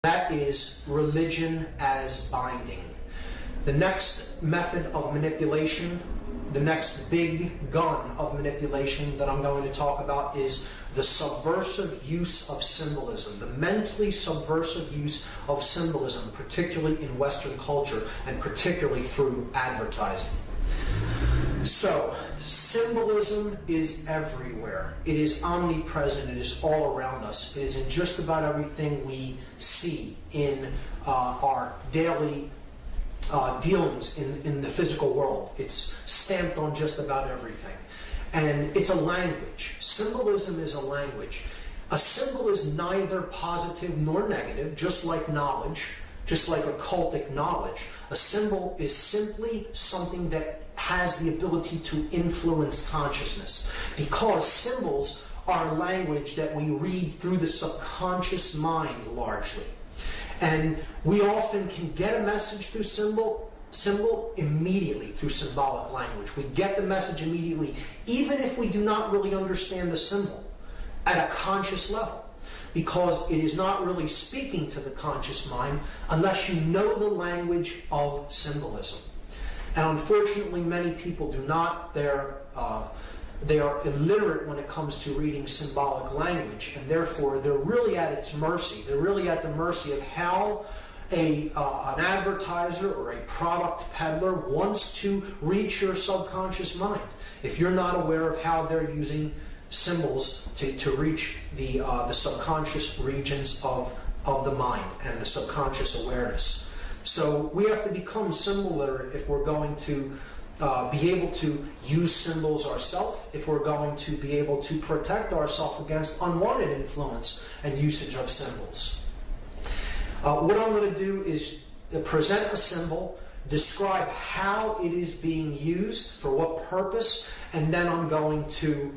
That is religion as binding. The next method of manipulation, the next big gun of manipulation that I'm going to talk about is the subversive use of symbolism, the mentally subversive use of symbolism, particularly in Western culture and particularly through advertising. So, symbolism is everywhere. It is omnipresent. It is all around us. It is in just about everything we see in our daily dealings in the physical world. It's stamped on just about everything. And it's a language. Symbolism is a language. A symbol is neither positive nor negative, just like knowledge, just like occultic knowledge. A symbol is simply something that has the ability to influence consciousness, because symbols are language that we read through the subconscious mind largely. And we often can get a message through symbol immediately through symbolic language. We get the message immediately, even if we do not really understand the symbol at a conscious level, because it is not really speaking to the conscious mind unless you know the language of symbolism. And unfortunately, many people do not. They are illiterate when it comes to reading symbolic language, and therefore they're really at its mercy. They're really at the mercy of how an advertiser or a product peddler wants to reach your subconscious mind. If you're not aware of how they're using symbols to reach the subconscious regions of the mind and the subconscious awareness. So we have to become symbol literate if we're going to be able to use symbols ourselves, if we're going to be able to protect ourselves against unwanted influence and usage of symbols. What I'm going to do is present a symbol, describe how it is being used, for what purpose, and then I'm going to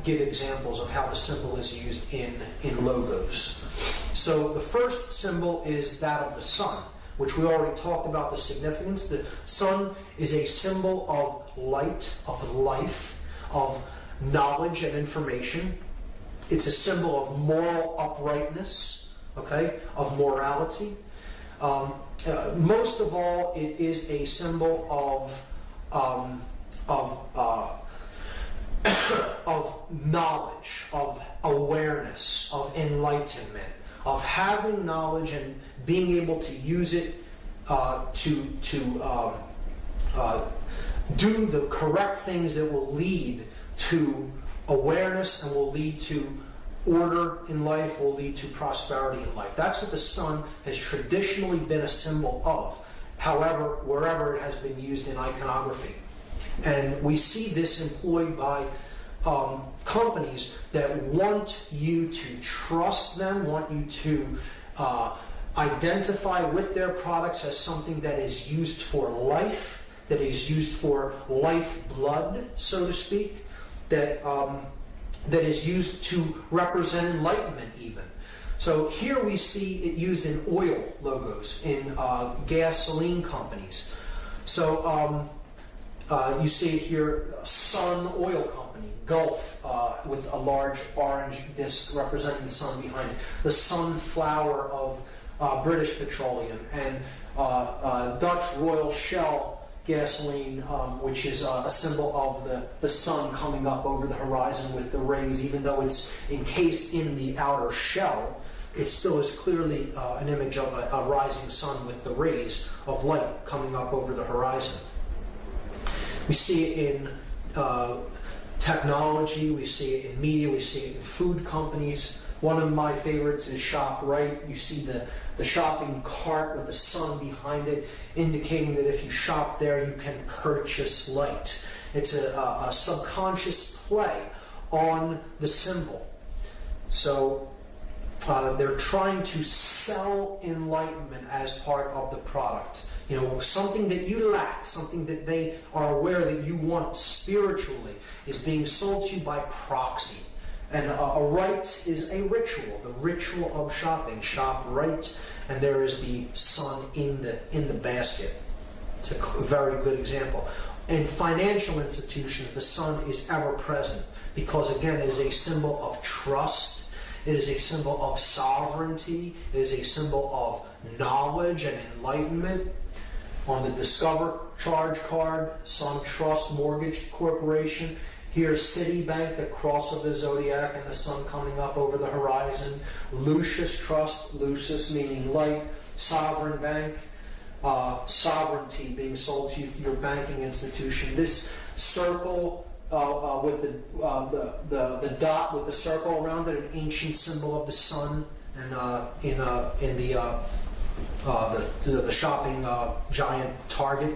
give examples of how the symbol is used in logos. So the first symbol is that of the sun, which we already talked about the significance. The sun is a symbol of light, of life, of knowledge and information. It's a symbol of moral uprightness, okay, of morality. Most of all, it is a symbol of knowledge, of awareness, of enlightenment, of having knowledge and being able to use it to do the correct things that will lead to awareness and will lead to order in life, will lead to prosperity in life. That's what the sun has traditionally been a symbol of, however, wherever it has been used in iconography. And we see this employed by companies that want you to trust them, want you to identify with their products as something that is used for life, that is used for lifeblood, so to speak, that is used to represent enlightenment even. So here we see it used in oil logos, in gasoline companies. So you see it here, Sun Oil Company, Gulf, with a large orange disc representing the sun behind it. The sunflower of British Petroleum, and Dutch Royal Shell gasoline, which is a symbol of the sun coming up over the horizon with the rays. Even though it's encased in the outer shell, it still is clearly an image of a rising sun with the rays of light coming up over the horizon. We see it in technology, we see it in media, we see it in food companies. One of my favorites is ShopRite. You see the shopping cart with the sun behind it, indicating that if you shop there, you can purchase light. It's a subconscious play on the symbol. So they're trying to sell enlightenment as part of the product. You know, something that you lack, something that they are aware that you want spiritually, is being sold to you by proxy. And a rite is a ritual, the ritual of shopping. Shop right, and there is the sun in the basket. It's a very good example. In financial institutions, the sun is ever present because, again, it is a symbol of trust. It is a symbol of sovereignty. It is a symbol of knowledge and enlightenment. On the Discover charge card, Sun Trust Mortgage Corporation. Here's Citibank, the cross of the zodiac and the sun coming up over the horizon. Lucius Trust, Lucius meaning light. Sovereign Bank, sovereignty being sold to you through your banking institution. This circle with the dot with the circle around it, an ancient symbol of the sun, and in the shopping giant Target.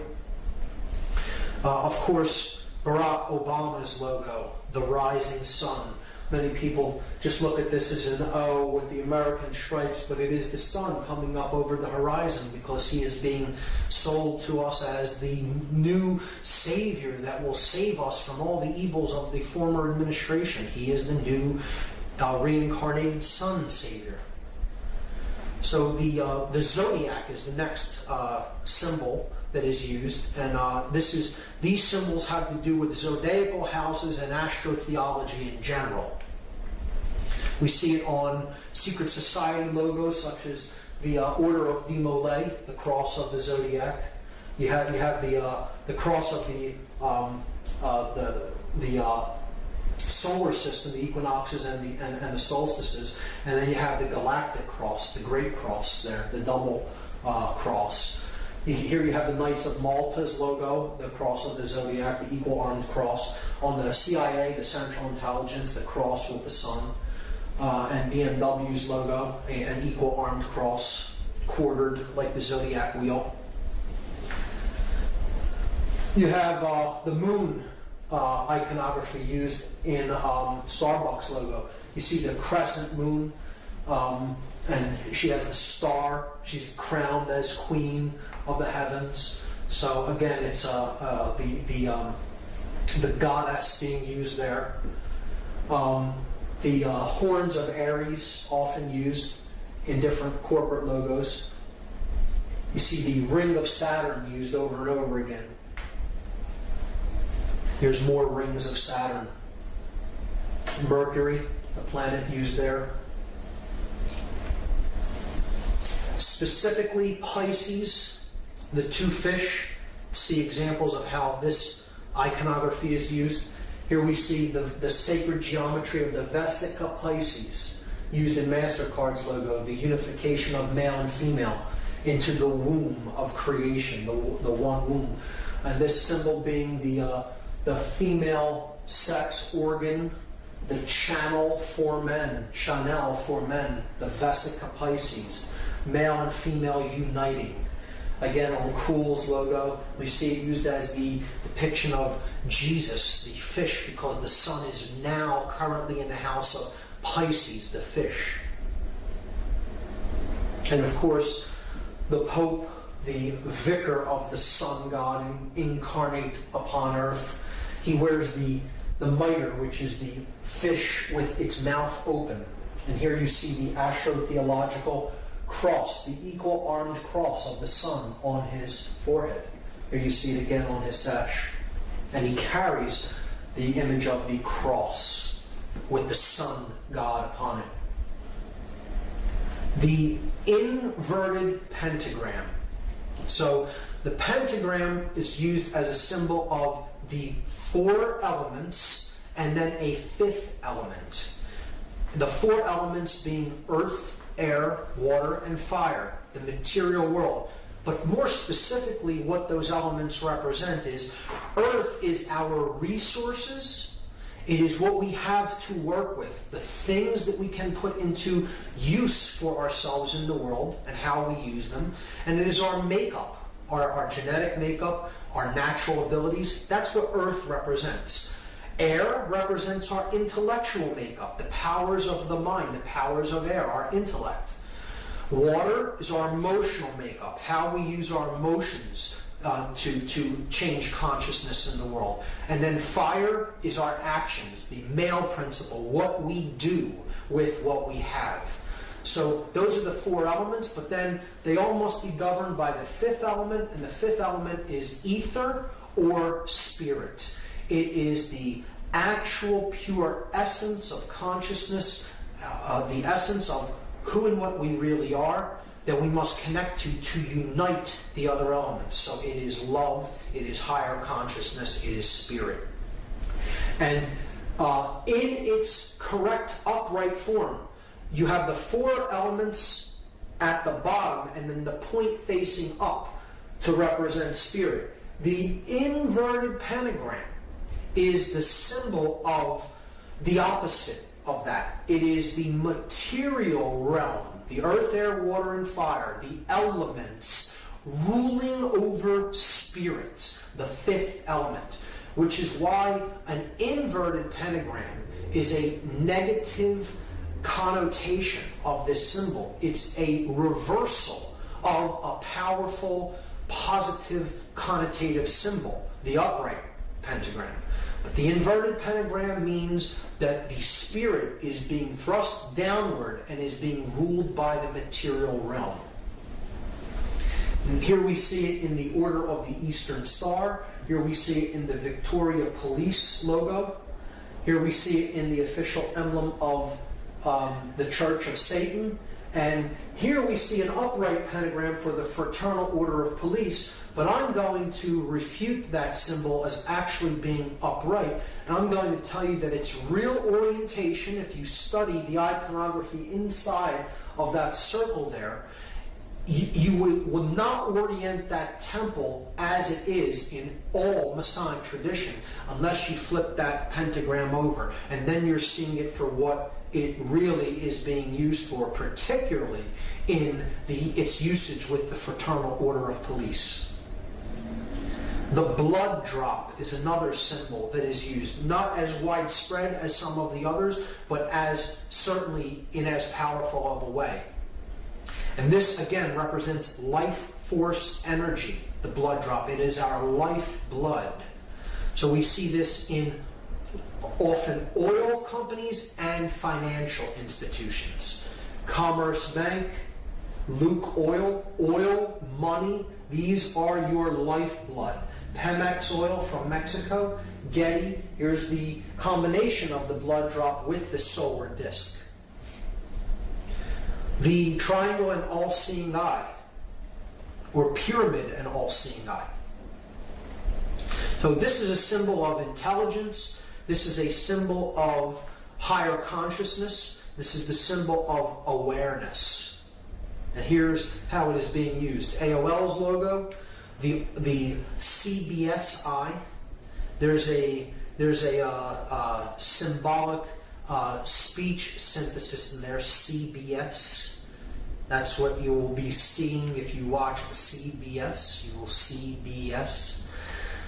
Of course, Barack Obama's logo, the rising sun. Many people just look at this as an O with the American stripes, but it is the sun coming up over the horizon because he is being sold to us as the new savior that will save us from all the evils of the former administration. He is the new reincarnated sun savior. So the zodiac is the next symbol that is used, and these symbols have to do with zodiacal houses and astrotheology in general. We see it on secret society logos such as the Order of Demolay, the cross of the zodiac. You have the cross of the solar system, the equinoxes and the solstices, and then you have the galactic cross, the great cross there, the double cross. Here you have the Knights of Malta's logo, the cross of the zodiac, the equal armed cross. On the CIA, the Central Intelligence, the cross with the sun. And BMW's logo, an equal armed cross, quartered like the zodiac wheel. You have the moon iconography used in Starbucks logo. You see the crescent moon, and she has the star. She's crowned as queen of the heavens. So again, it's the goddess being used there. The horns of Aries, often used in different corporate logos. You see the ring of Saturn used over and over again. Here's more rings of Saturn. Mercury, the planet used there. Specifically Pisces, the two fish. See examples of how this iconography is used. Here we see the sacred geometry of the Vesica Pisces used in MasterCard's logo, the unification of male and female into the womb of creation, the one womb. And this symbol being the female sex organ, the channel for men, the Vesica Pisces, male and female uniting. Again, on Krull's logo, we see it used as the depiction of Jesus, the fish, because the sun is now currently in the house of Pisces, the fish. And of course, the Pope, the vicar of the sun god incarnate upon earth, he wears the mitre, which is the fish with its mouth open. And here you see the astrotheological cross, the equal armed cross of the sun on his forehead. Here you see it again on his sash. And he carries the image of the cross with the sun god upon it. The inverted pentagram. So the pentagram is used as a symbol of the four elements and then a fifth element. The four elements being earth, air, water, and fire, the material world. But more specifically, what those elements represent is earth is our resources. It is what we have to work with, the things that we can put into use for ourselves in the world and how we use them. And it is our makeup, our genetic makeup, our natural abilities. That's what earth represents. Air represents our intellectual makeup, the powers of the mind, the powers of air, our intellect. Water is our emotional makeup, how we use our emotions to change consciousness in the world. And then fire is our actions, the male principle, what we do with what we have. So those are the four elements, but then they all must be governed by the fifth element, and the fifth element is ether or spirit. It is the actual pure essence of consciousness the essence of who and what we really are, that we must connect to unite the other elements. So it is love, it is higher consciousness, it is spirit. And in its correct upright form, you have the four elements at the bottom and then the point facing up to represent spirit. The inverted pentagram is the symbol of the opposite of that. It is the material realm, the earth, air, water, and fire, the elements ruling over spirit, the fifth element, which is why an inverted pentagram is a negative connotation of this symbol. It's a reversal of a powerful, positive, connotative symbol, the upright pentagram. But the inverted pentagram means that the spirit is being thrust downward and is being ruled by the material realm. And here we see it in the Order of the Eastern Star. Here we see it in the Victoria Police logo. Here we see it in the official emblem of the Church of Satan. And here we see an upright pentagram for the Fraternal Order of Police. But I'm going to refute that symbol as actually being upright. And I'm going to tell you that its real orientation, if you study the iconography inside of that circle there, you would not orient that temple as it is in all Masonic tradition unless you flip that pentagram over. And then you're seeing it for what it really is being used for, particularly in its usage with the Fraternal Order of Police. The blood drop is another symbol that is used, not as widespread as some of the others, but as certainly in as powerful of a way. And this, again, represents life force energy, the blood drop. It is our life blood. So we see this in often oil companies and financial institutions. Commerce Bank, Luke Oil, oil, money, these are your lifeblood. Pemex oil from Mexico, Getty, here's the combination of the blood drop with the solar disk. The triangle and all-seeing eye, or pyramid and all-seeing eye. So this is a symbol of intelligence. This is a symbol of higher consciousness. This is the symbol of awareness. And here's how it is being used. AOL's logo, the CBS eye. There's a symbolic speech synthesis in there, CBS. That's what you will be seeing if you watch CBS. You will see BS.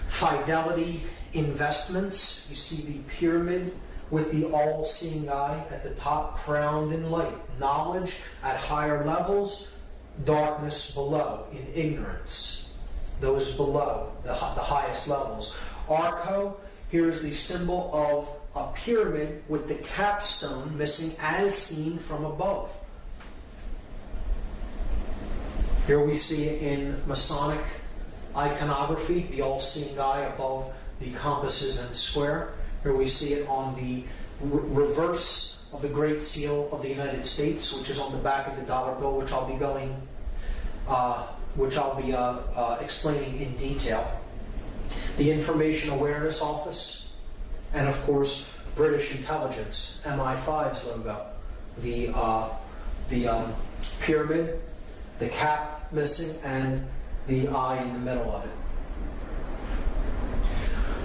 Fidelity Investments. You see the pyramid with the all-seeing eye at the top, crowned in light. Knowledge at higher levels, darkness below, in ignorance. Those below, the highest levels. Arco, here's the symbol of a pyramid with the capstone missing as seen from above. Here we see it in Masonic iconography, the all-seeing eye above the compasses and square. Here we see it on the reverse of the Great Seal of the United States, which is on the back of the dollar bill, which I'll be explaining in detail. The Information Awareness Office, and of course British Intelligence, MI5's logo. The pyramid, the cap missing, and the eye in the middle of it.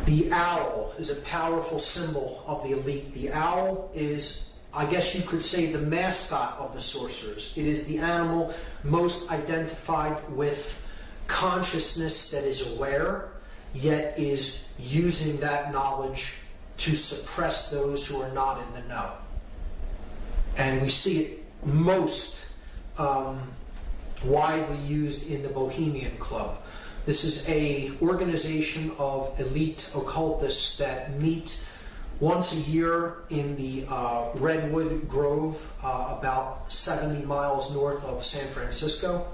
The owl is a powerful symbol of the elite. The owl is, I guess you could say, the mascot of the sorcerers. It is the animal most identified with consciousness that is aware, yet is using that knowledge to suppress those who are not in the know. And we see it most widely used in the Bohemian Club. This is an organization of elite occultists that meet once a year in the Redwood Grove, about 70 miles north of San Francisco.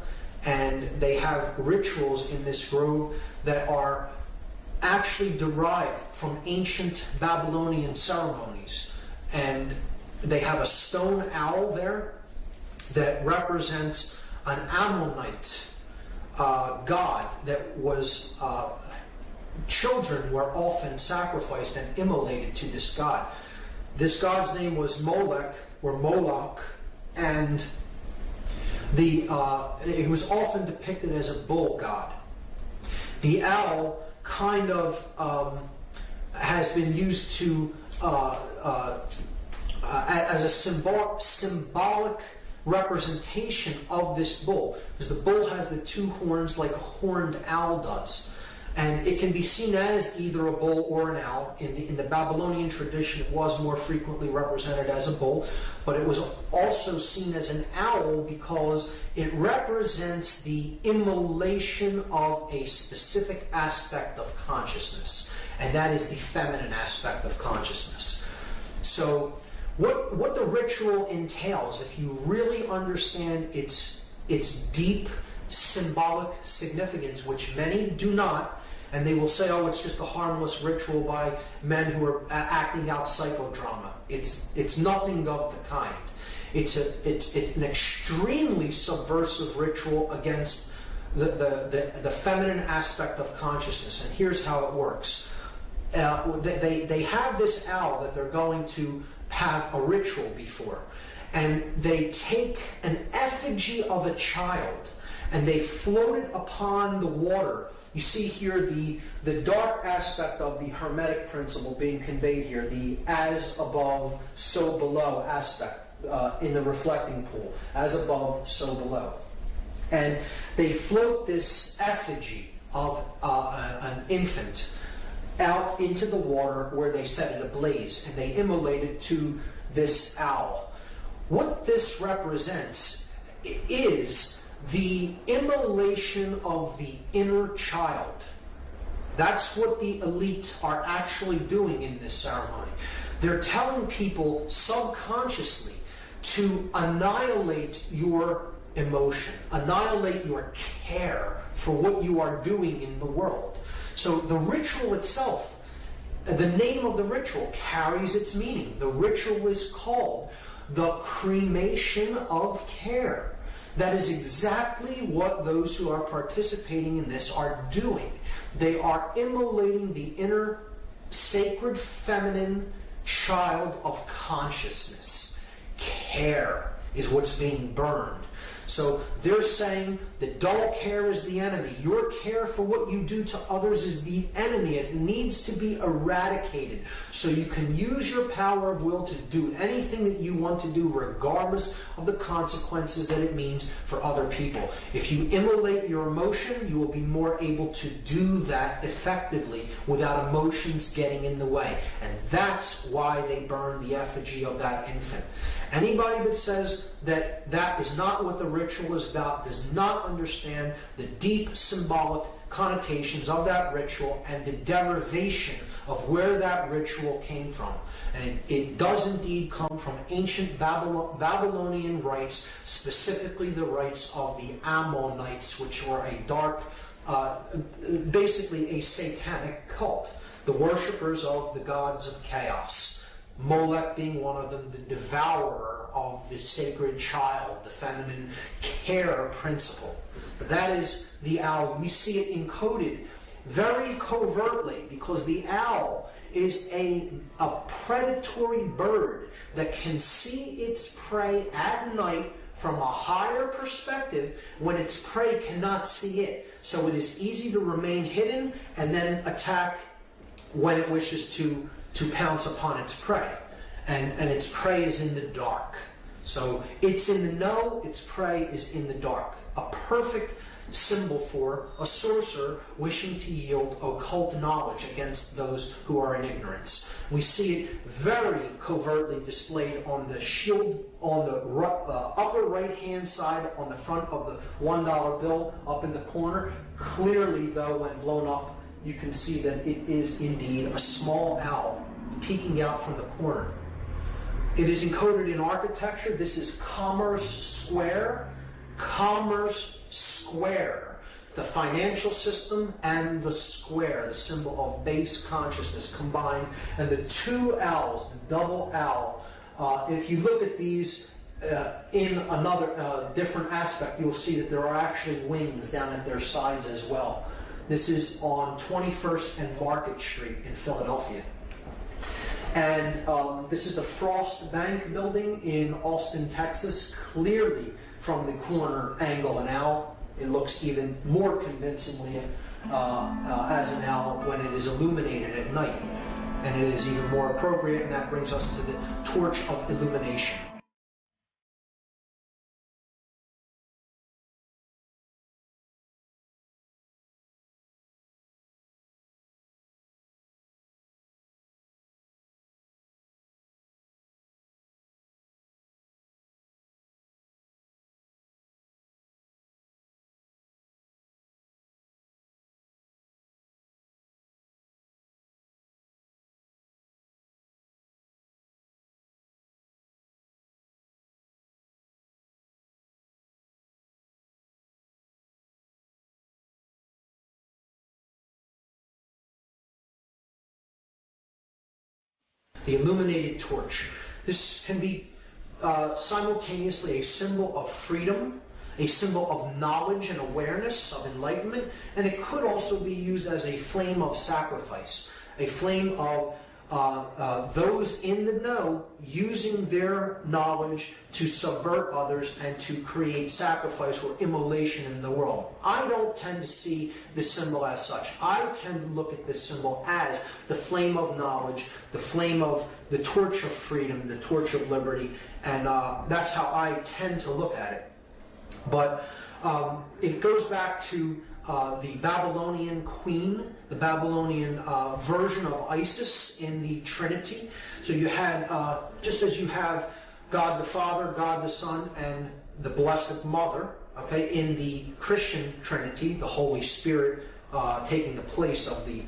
And they have rituals in this grove that are actually derived from ancient Babylonian ceremonies. And they have a stone owl there that represents an Ammonite god that was, children were often sacrificed and immolated to this god. This god's name was Molech, or Moloch, and it was often depicted as a bull god. The owl kind of has been used to as a symbolic representation of this bull, because the bull has the two horns like a horned owl does, and it can be seen as either a bull or an owl. In the Babylonian tradition, it was more frequently represented as a bull, but it was also seen as an owl because it represents the immolation of a specific aspect of consciousness, and that is the feminine aspect of consciousness. So what the ritual entails, if you really understand its deep symbolic significance, which many do not, and they will say, oh, it's just a harmless ritual by men who are acting out psychodrama. It's nothing of the kind. It's an extremely subversive ritual against the feminine aspect of consciousness. And here's how it works. They have this owl that they're going to have a ritual before, and they take an effigy of a child and they float it upon the water. You see here the dark aspect of the Hermetic principle being conveyed here, the as above, so below aspect in the reflecting pool. As above, so below. And they float this effigy of an infant out into the water where they set it ablaze, and they immolate it to this owl. What this represents is the immolation of the inner child. That's what the elite are actually doing in this ceremony. They're telling people subconsciously to annihilate your emotion, annihilate your care for what you are doing in the world. So the ritual itself, the name of the ritual carries its meaning. The ritual is called the cremation of care. That is exactly what those who are participating in this are doing. They are immolating the inner sacred feminine child of consciousness. Care is what's being burned. So they're saying that dull care is the enemy. Your care for what you do to others is the enemy. It needs to be eradicated so you can use your power of will to do anything that you want to do, regardless of the consequences that it means for other people. If you immolate your emotion, you will be more able to do that effectively without emotions getting in the way. And that's why they burn the effigy of that infant. Anybody that says that that is not what the ritual is about does not understand the deep symbolic connotations of that ritual and the derivation of where that ritual came from. And it does indeed come from ancient Babylonian rites, specifically the rites of the Ammonites, which were a dark, basically a satanic cult, the worshippers of the gods of chaos. Molech being one of them, the devourer of the sacred child, the feminine care principle. That is the owl. We see it encoded very covertly because the owl is a predatory bird that can see its prey at night from a higher perspective when its prey cannot see it. So it is easy to remain hidden and then attack when it wishes to pounce upon its prey. And its prey is in the dark. So it's in the know, its prey is in the dark. A perfect symbol for a sorcerer wishing to yield occult knowledge against those who are in ignorance. We see it very covertly displayed on the shield, on the upper right-hand side, on the front of the $1 bill, up in the corner. Clearly, though, when blown up, you can see that it is indeed a small owl peeking out from the corner. It is encoded in architecture. This is Commerce Square. Commerce Square. The financial system and the square, the symbol of base consciousness combined. And the two owls, the double owl, If you look at these in another different aspect, you'll see that there are actually wings down at their sides as well. This is on 21st and Market Street in Philadelphia. And this is the Frost Bank building in Austin, Texas, clearly from the corner angle an owl. It looks even more convincingly as an owl when it is illuminated at night. And it is even more appropriate, and that brings us to the torch of illumination. The illuminated torch. This can be simultaneously a symbol of freedom, a symbol of knowledge and awareness, of enlightenment, and it could also be used as a flame of sacrifice, a flame of those in the know using their knowledge to subvert others and to create sacrifice or immolation in the world. I don't tend to see this symbol as such. I tend to look at this symbol as the flame of knowledge, the flame of the torch of freedom, the torch of liberty, and that's how I tend to look at it. But it goes back to the Babylonian queen, the Babylonian version of Isis in the Trinity. So you had, just as you have God the Father, God the Son, and the Blessed Mother, okay, in the Christian Trinity, the Holy Spirit taking the place of the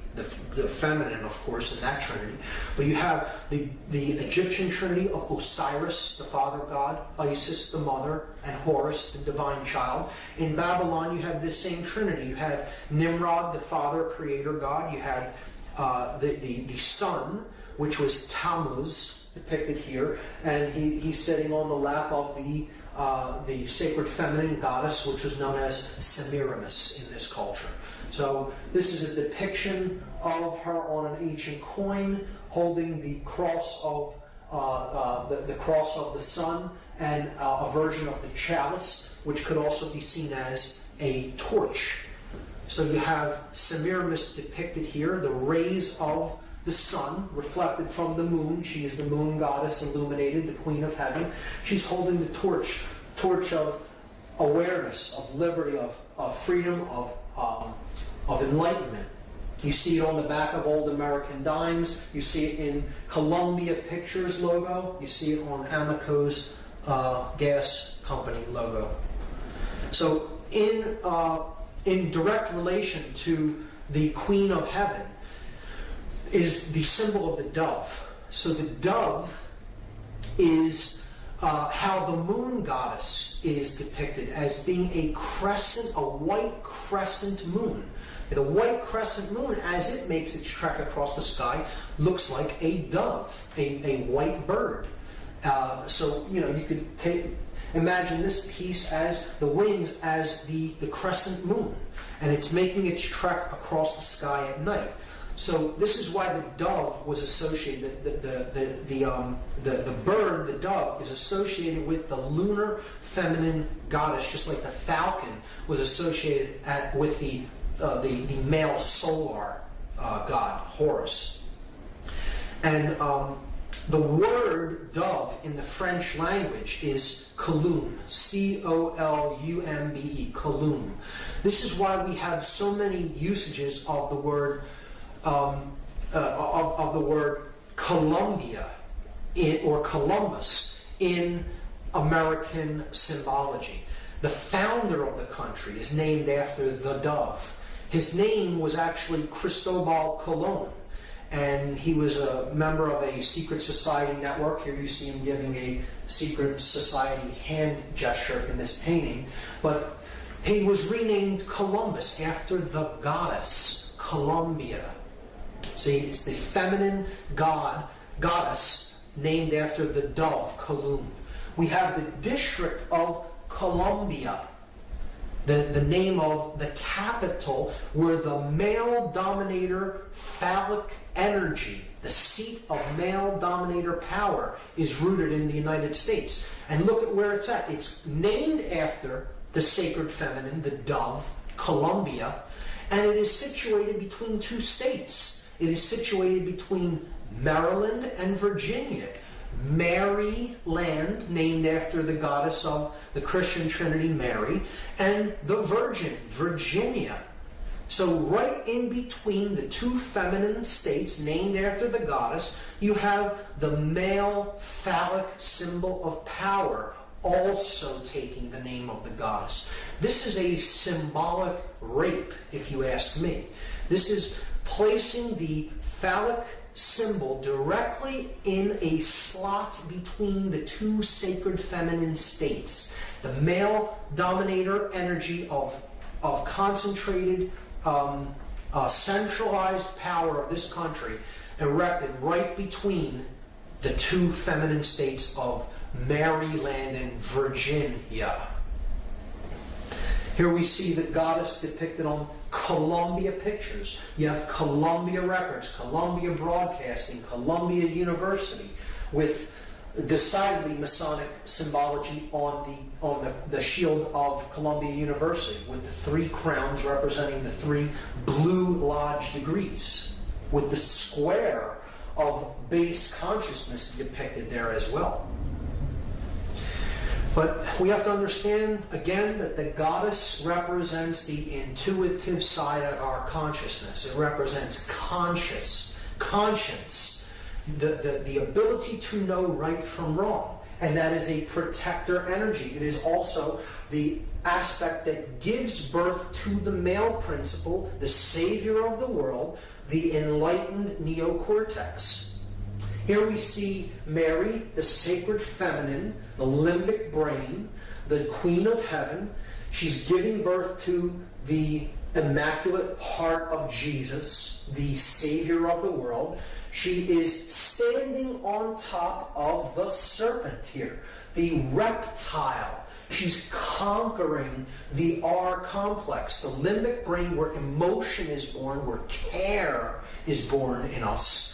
feminine, of course, in that Trinity. But you have the Egyptian Trinity of Osiris, the Father God, Isis, the Mother, and Horus, the Divine Child. In Babylon, you had this same Trinity. You had Nimrod, the Father, Creator God. You had the Son, which was Tammuz, depicted here, and he's sitting on the lap of the sacred feminine goddess, which was known as Semiramis in this culture. So this is a depiction of her on an ancient coin, holding the cross of the cross of the sun, and a version of the chalice, which could also be seen as a torch. So you have Semiramis depicted here, the rays of the sun reflected from the moon. She is the moon goddess, illuminated, the queen of heaven. She's holding the torch of awareness, of liberty, of freedom, of enlightenment. You see it on the back of old American dimes. You see it in Columbia Pictures logo. You see it on Amoco's gas company logo. So in direct relation to the Queen of Heaven is the symbol of the dove. So the dove is how the moon goddess is depicted as being a crescent, a white crescent moon. The white crescent moon, as it makes its trek across the sky, looks like a dove, a white bird. So, you know, you could imagine this piece as the wings as the crescent moon, and it's making its trek across the sky at night. So this is why the dove was associated. The bird, the dove, is associated with the lunar feminine goddess, just like the falcon was associated with the male solar god, Horus. And the word dove in the French language is columbe, C-O-L-U-M-B-E, columbe. This is why we have so many usages of the word of the word Columbia or Columbus in American symbology. The founder of the country is named after the dove. His name was actually Cristobal Colon, and he was a member of a secret society network. Here you see him giving a secret society hand gesture in this painting. But he was renamed Columbus after the goddess Columbia. See, it's the feminine goddess named after the dove, Kalum. We have the District of Columbia, the name of the capital where the male dominator phallic energy, the seat of male dominator power, is rooted in the United States. And look at where it's at. It's named after the sacred feminine, the dove, Columbia, and it is situated between two states. It is situated between Maryland and Virginia. Maryland, named after the goddess of the Christian Trinity, Mary, and the Virgin, Virginia. So right in between the two feminine states named after the goddess, you have the male phallic symbol of power also taking the name of the goddess. This is a symbolic rape, if you ask me. This is placing the phallic symbol directly in a slot between the two sacred feminine states. The male dominator energy of concentrated, centralized power of this country erected right between the two feminine states of Maryland and Virginia. Here we see the goddess depicted on Columbia pictures. You have Columbia Records, Columbia Broadcasting, Columbia University, with decidedly Masonic symbology on the shield of Columbia University, with the three crowns representing the three Blue Lodge degrees, with the square of base consciousness depicted there as well. But we have to understand, again, that the goddess represents the intuitive side of our consciousness. It represents conscience, the ability to know right from wrong. And that is a protector energy. It is also the aspect that gives birth to the male principle, the savior of the world, the enlightened neocortex. Here we see Mary, the sacred feminine, the limbic brain, the queen of heaven. She's giving birth to the immaculate heart of Jesus, the savior of the world. She is standing on top of the serpent here, the reptile. She's conquering the R complex, the limbic brain where emotion is born, where care is born in us.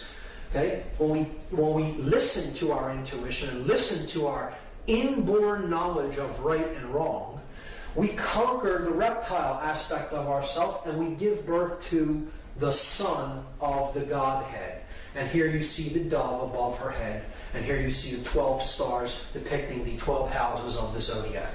Okay? When we listen to our intuition and listen to our inborn knowledge of right and wrong, we conquer the reptile aspect of ourselves and we give birth to the Son of the Godhead. And here you see the dove above her head, and here you see the 12 stars depicting the 12 houses of the zodiac.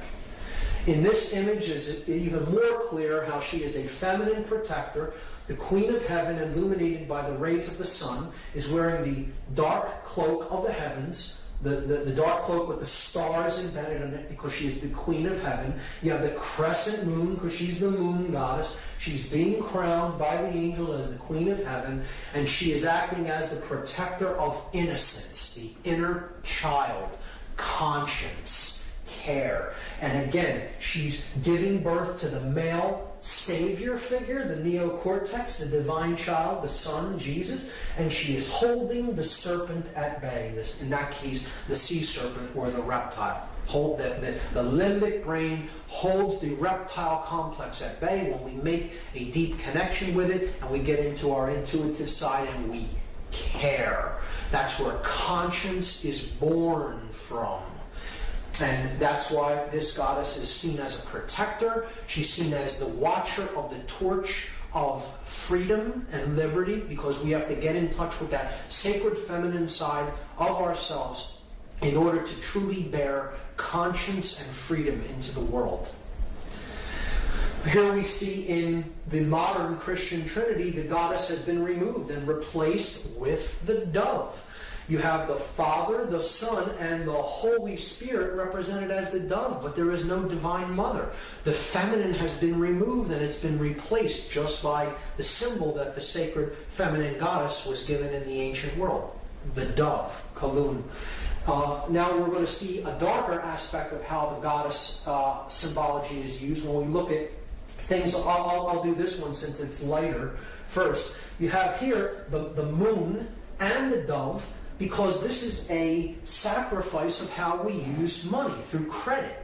In this image is even more clear how she is a feminine protector. The Queen of Heaven, illuminated by the rays of the sun, is wearing the dark cloak of the heavens, the dark cloak with the stars embedded in it, because she is the Queen of Heaven. You have the crescent moon, because she's the moon goddess. She's being crowned by the angels as the Queen of Heaven, and she is acting as the protector of innocence, the inner child, conscience, care. And again, she's giving birth to the male savior figure, the neocortex, the divine child, the Son, Jesus, and she is holding the serpent at bay. In that case, the sea serpent or the reptile. The limbic brain holds the reptile complex at bay when we make a deep connection with it and we get into our intuitive side and we care. That's where conscience is born from. And that's why this goddess is seen as a protector. She's seen as the watcher of the torch of freedom and liberty, because we have to get in touch with that sacred feminine side of ourselves in order to truly bear conscience and freedom into the world. Here we see in the modern Christian Trinity, the goddess has been removed and replaced with the dove. You have the Father, the Son, and the Holy Spirit represented as the dove, but there is no divine mother. The feminine has been removed and it's been replaced just by the symbol that the sacred feminine goddess was given in the ancient world, the dove, Kalun. Now we're going to see a darker aspect of how the goddess symbology is used. When we look at things, I'll do this one since it's lighter first. You have here the moon and the dove because this is a sacrifice of how we use money, through credit,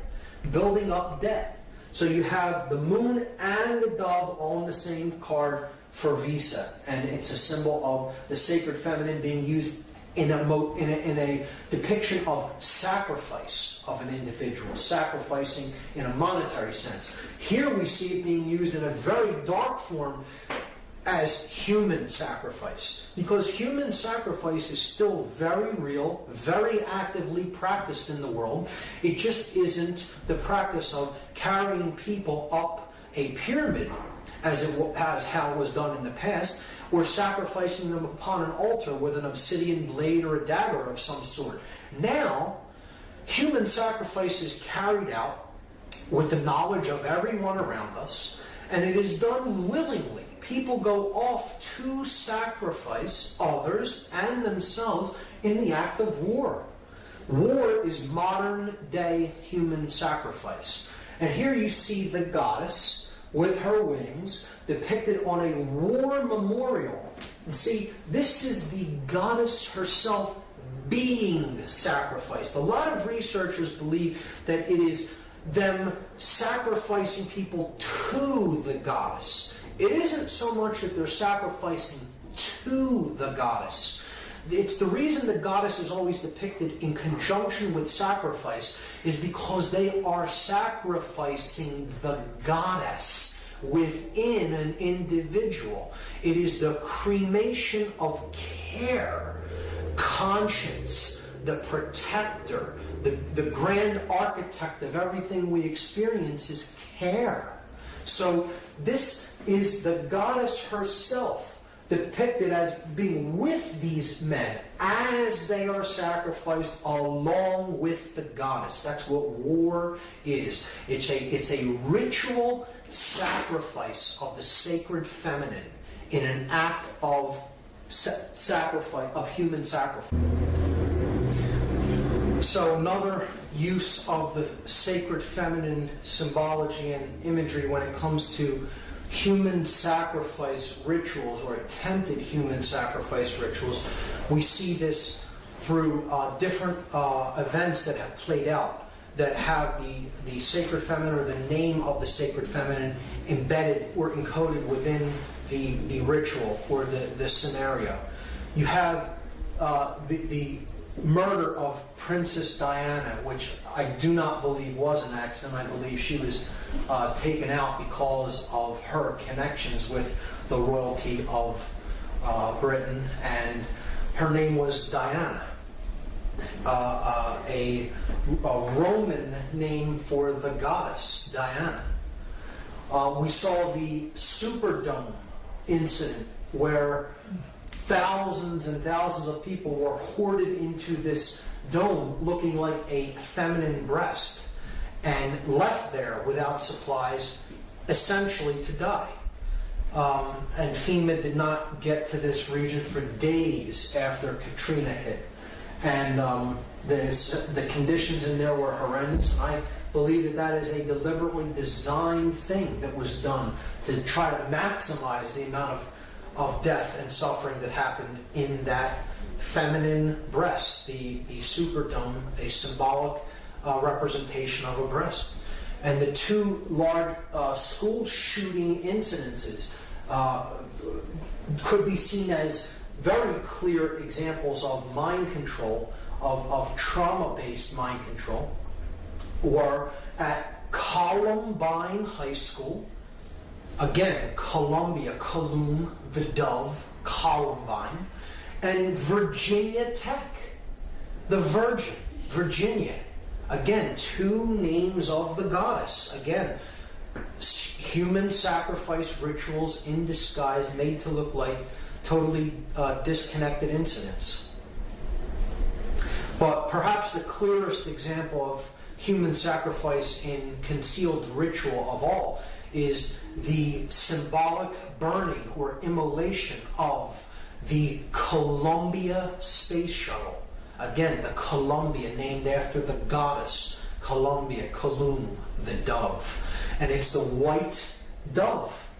building up debt. So you have the moon and the dove on the same card for Visa, and it's a symbol of the sacred feminine being used in a depiction of sacrifice of an individual, sacrificing in a monetary sense. Here we see it being used in a very dark form as human sacrifice, because human sacrifice is still very real, very actively practiced in the world. It just isn't the practice of carrying people up a pyramid as how it was done in the past, or sacrificing them upon an altar with an obsidian blade or a dagger of some sort. Now, human sacrifice is carried out with the knowledge of everyone around us, and it is done willingly. People go off to sacrifice others and themselves in the act of war. War is modern day human sacrifice. And here you see the goddess with her wings depicted on a war memorial. And see, this is the goddess herself being sacrificed. A lot of researchers believe that it is them sacrificing people to the goddess. It isn't so much that they're sacrificing to the goddess. It's the reason the goddess is always depicted in conjunction with sacrifice is because they are sacrificing the goddess within an individual. It is the cremation of care, conscience, the protector, the grand architect of everything we experience is care. So this is the goddess herself depicted as being with these men as they are sacrificed along with the goddess. That's what war is. It's a ritual sacrifice of the sacred feminine in an act of sacrifice, of human sacrifice. So another use of the sacred feminine symbology and imagery when it comes to human sacrifice rituals, or attempted human sacrifice rituals, we see this through different events that have played out that have the sacred feminine, or the name of the sacred feminine, embedded or encoded within the ritual or the scenario. You have the murder of Princess Diana, which I do not believe was an accident. I believe she was taken out because of her connections with the royalty of Britain, and her name was Diana, a Roman name for the goddess Diana. We saw the Superdome incident where thousands and thousands of people were hoarded into this dome looking like a feminine breast and left there without supplies, essentially to die. And FEMA did not get to this region for days after Katrina hit. And the conditions in there were horrendous. I believe that is a deliberately designed thing that was done to try to maximize the amount of death and suffering that happened in that feminine breast, the Superdome, a symbolic representation of a breast. And the two large school shooting incidences could be seen as very clear examples of mind control, of trauma-based mind control, or at Columbine High School. Again, Columbia, Colum, the dove, Columbine, and Virginia Tech, the Virgin, Virginia. Again, two names of the goddess. Again, human sacrifice rituals in disguise made to look like totally disconnected incidents. But perhaps the clearest example of human sacrifice in concealed ritual of all is the symbolic burning or immolation of the Columbia space shuttle. Again, the Columbia, named after the goddess Columbia, Colum, the dove. And it's the white dove.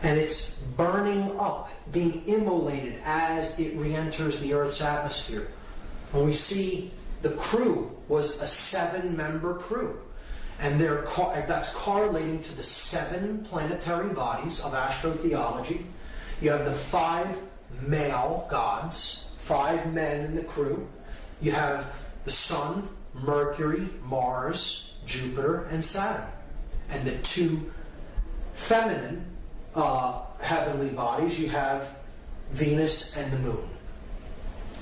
and it's burning up, being immolated as it re-enters the Earth's atmosphere. And we see the crew was a 7-member crew. And that's correlating to the 7 planetary bodies of astrotheology. You have the 5 male gods, 5 men in the crew. You have the Sun, Mercury, Mars, Jupiter, and Saturn. And the 2 feminine heavenly bodies, you have Venus and the Moon.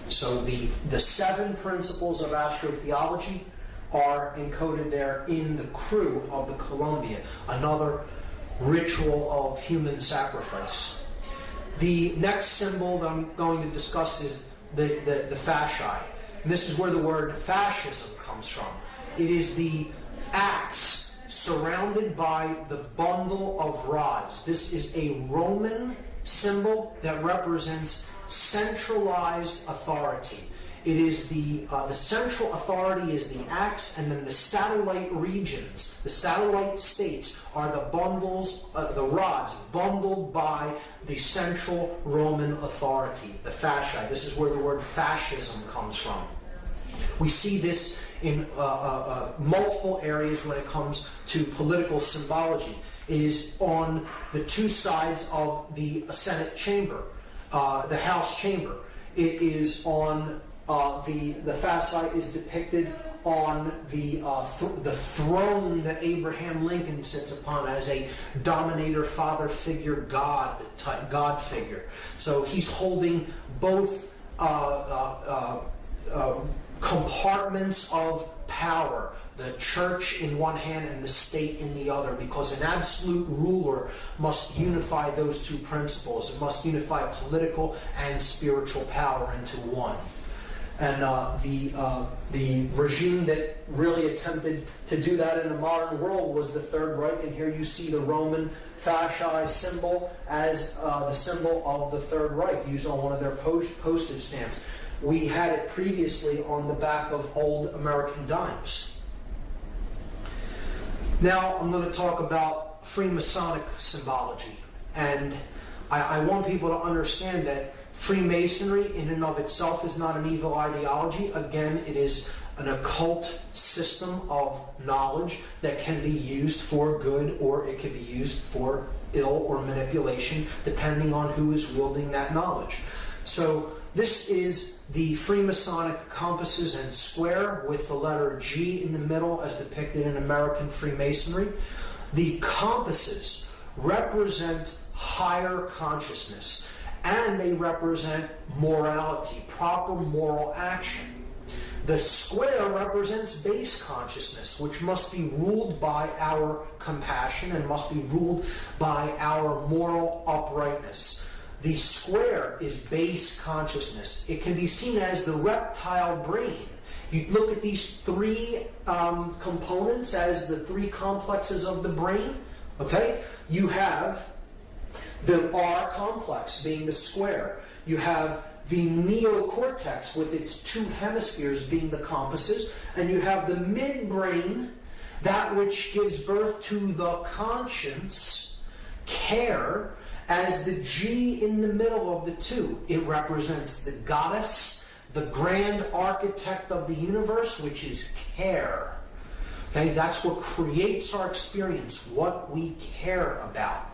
So the 7 principles of astrotheology are encoded there in the crew of the Columbia, another ritual of human sacrifice. The next symbol that I'm going to discuss is the fasci. And this is where the word fascism comes from. It is the axe surrounded by the bundle of rods. This is a Roman symbol that represents centralized authority. It is the central authority is the axe, and then the satellite regions, the satellite states, are the bundles, the rods bundled by the central Roman authority, the fasci. This is where the word fascism comes from. We see this in multiple areas when it comes to political symbology. It is on the 2 sides of the Senate chamber, the House chamber. It is on the fasci is depicted on the throne that Abraham Lincoln sits upon as a dominator, father figure, God figure. So he's holding both compartments of power, the church in one hand and the state in the other, because an absolute ruler must unify those 2 principles. It must unify political and spiritual power into one. And the regime that really attempted to do that in the modern world was the Third Reich. And here you see the Roman fasci symbol as the symbol of the Third Reich, used on one of their postage stamps. We had it previously on the back of old American dimes. Now I'm going to talk about Freemasonic symbology. And I want people to understand that Freemasonry in and of itself is not an evil ideology. Again, it is an occult system of knowledge that can be used for good, or it can be used for ill or manipulation, depending on who is wielding that knowledge. So this is the Freemasonic compasses and square with the letter G in the middle as depicted in American Freemasonry. The compasses represent higher consciousness, and they represent morality, proper moral action. The square represents base consciousness, which must be ruled by our compassion and must be ruled by our moral uprightness. The square is base consciousness. It can be seen as the reptile brain. If you look at these 3 components as the 3 complexes of the brain, okay, you have the R complex being the square. You have the neocortex with its 2 hemispheres being the compasses, and you have the midbrain, that which gives birth to the conscience, care, as the G in the middle of the 2. It represents the goddess, the grand architect of the universe, which is care. Okay, that's what creates our experience, what we care about.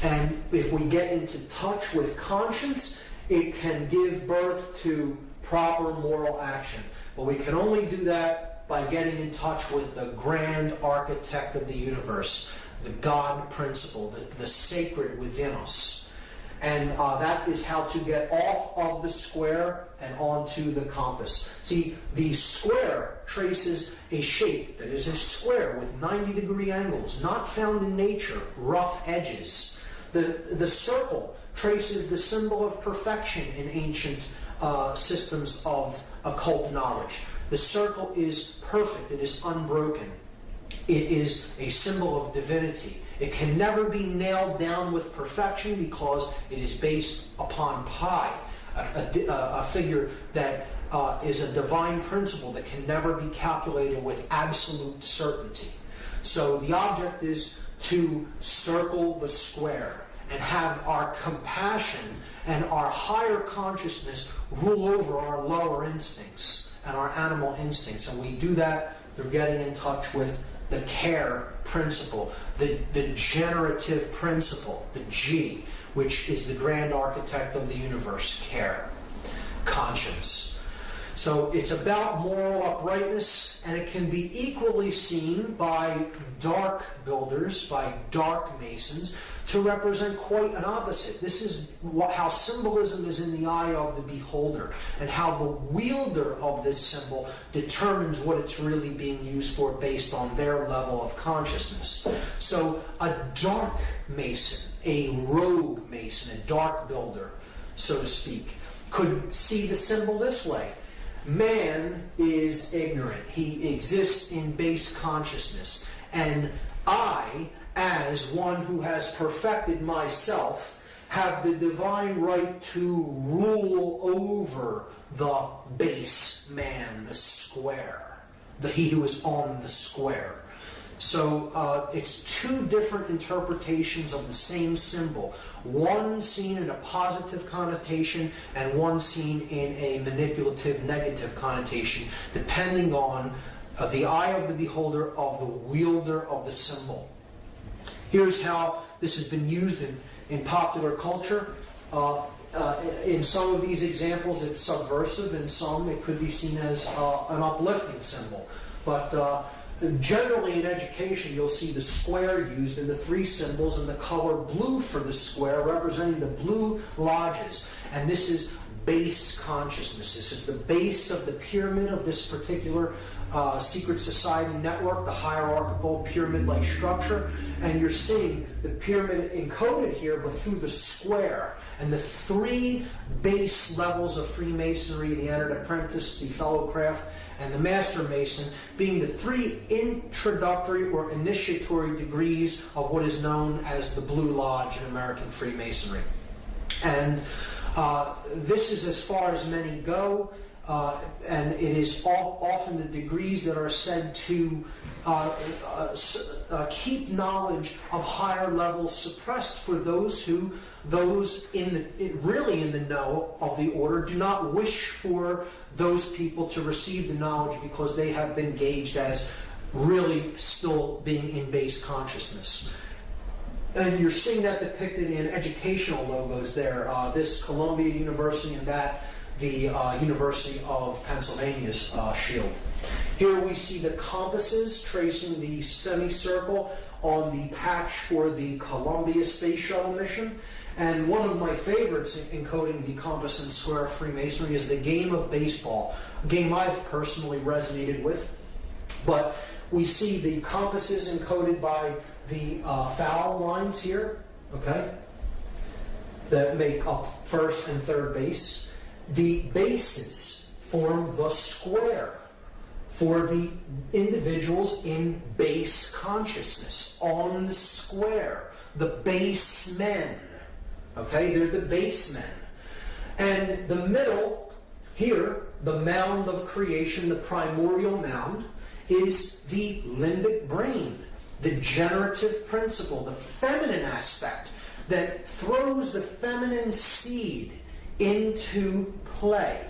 And if we get into touch with conscience, it can give birth to proper moral action. But we can only do that by getting in touch with the grand architect of the universe, the God principle, the sacred within us. And that is how to get off of the square and onto the compass. See, the square traces a shape that is a square with 90-degree angles, not found in nature, rough edges. The circle traces the symbol of perfection in ancient systems of occult knowledge. The circle is perfect, it is unbroken. It is a symbol of divinity. It can never be nailed down with perfection because it is based upon pi, a figure that is a divine principle that can never be calculated with absolute certainty. So the object is to circle the square. and have our compassion and our higher consciousness rule over our lower instincts and our animal instincts. And we do that through getting in touch with the care principle, the generative principle, the G, which is the grand architect of the universe, care, conscience. So it's about moral uprightness, and it can be equally seen by dark builders, by dark masons, to represent quite an opposite. This is how symbolism is in the eye of the beholder, and how the wielder of this symbol determines what it's really being used for based on their level of consciousness. So a dark mason, a rogue mason, a dark builder, so to speak, could see the symbol this way. Man is ignorant. He exists in base consciousness. And I, as one who has perfected myself, have the divine right to rule over the base man, the square, he who is on the square. So it's two different interpretations of the same symbol. One seen in a positive connotation and one seen in a manipulative, negative connotation, depending on the eye of the beholder, of the wielder of the symbol. Here's how this has been used in popular culture. In some of these examples, it's subversive. In some, it could be seen as an uplifting symbol. But generally in education, you'll see the square used in the three symbols and the color blue for the square representing the blue lodges. And this is base consciousness. This is the base of the pyramid of this particular secret society network, the hierarchical pyramid-like structure. And you're seeing the pyramid encoded here, but through the square. And the three base levels of Freemasonry, the entered apprentice, the fellow craft, and the master mason, being the three introductory or initiatory degrees of what is known as the Blue Lodge in American Freemasonry. And this is as far as many go, and it is often the degrees that are said to keep knowledge of higher levels suppressed for those really in the know of the order do not wish for those people to receive the knowledge because they have been gauged as really still being in base consciousness. And you're seeing that depicted in educational logos there. This Columbia University and that the University of Pennsylvania's shield. Here we see the compasses tracing the semicircle on the patch for the Columbia Space Shuttle mission. And one of my favorites in encoding the compass and square of Freemasonry is the game of baseball, a game I've personally resonated with. But we see the compasses encoded by the foul lines here, okay, that make up first and third base. The bases form the square for the individuals in base consciousness, on the square, the base men. Okay, they're the base men. And the middle, here, the mound of creation, the primordial mound, is the limbic brain, the generative principle, the feminine aspect that throws the feminine seed into play.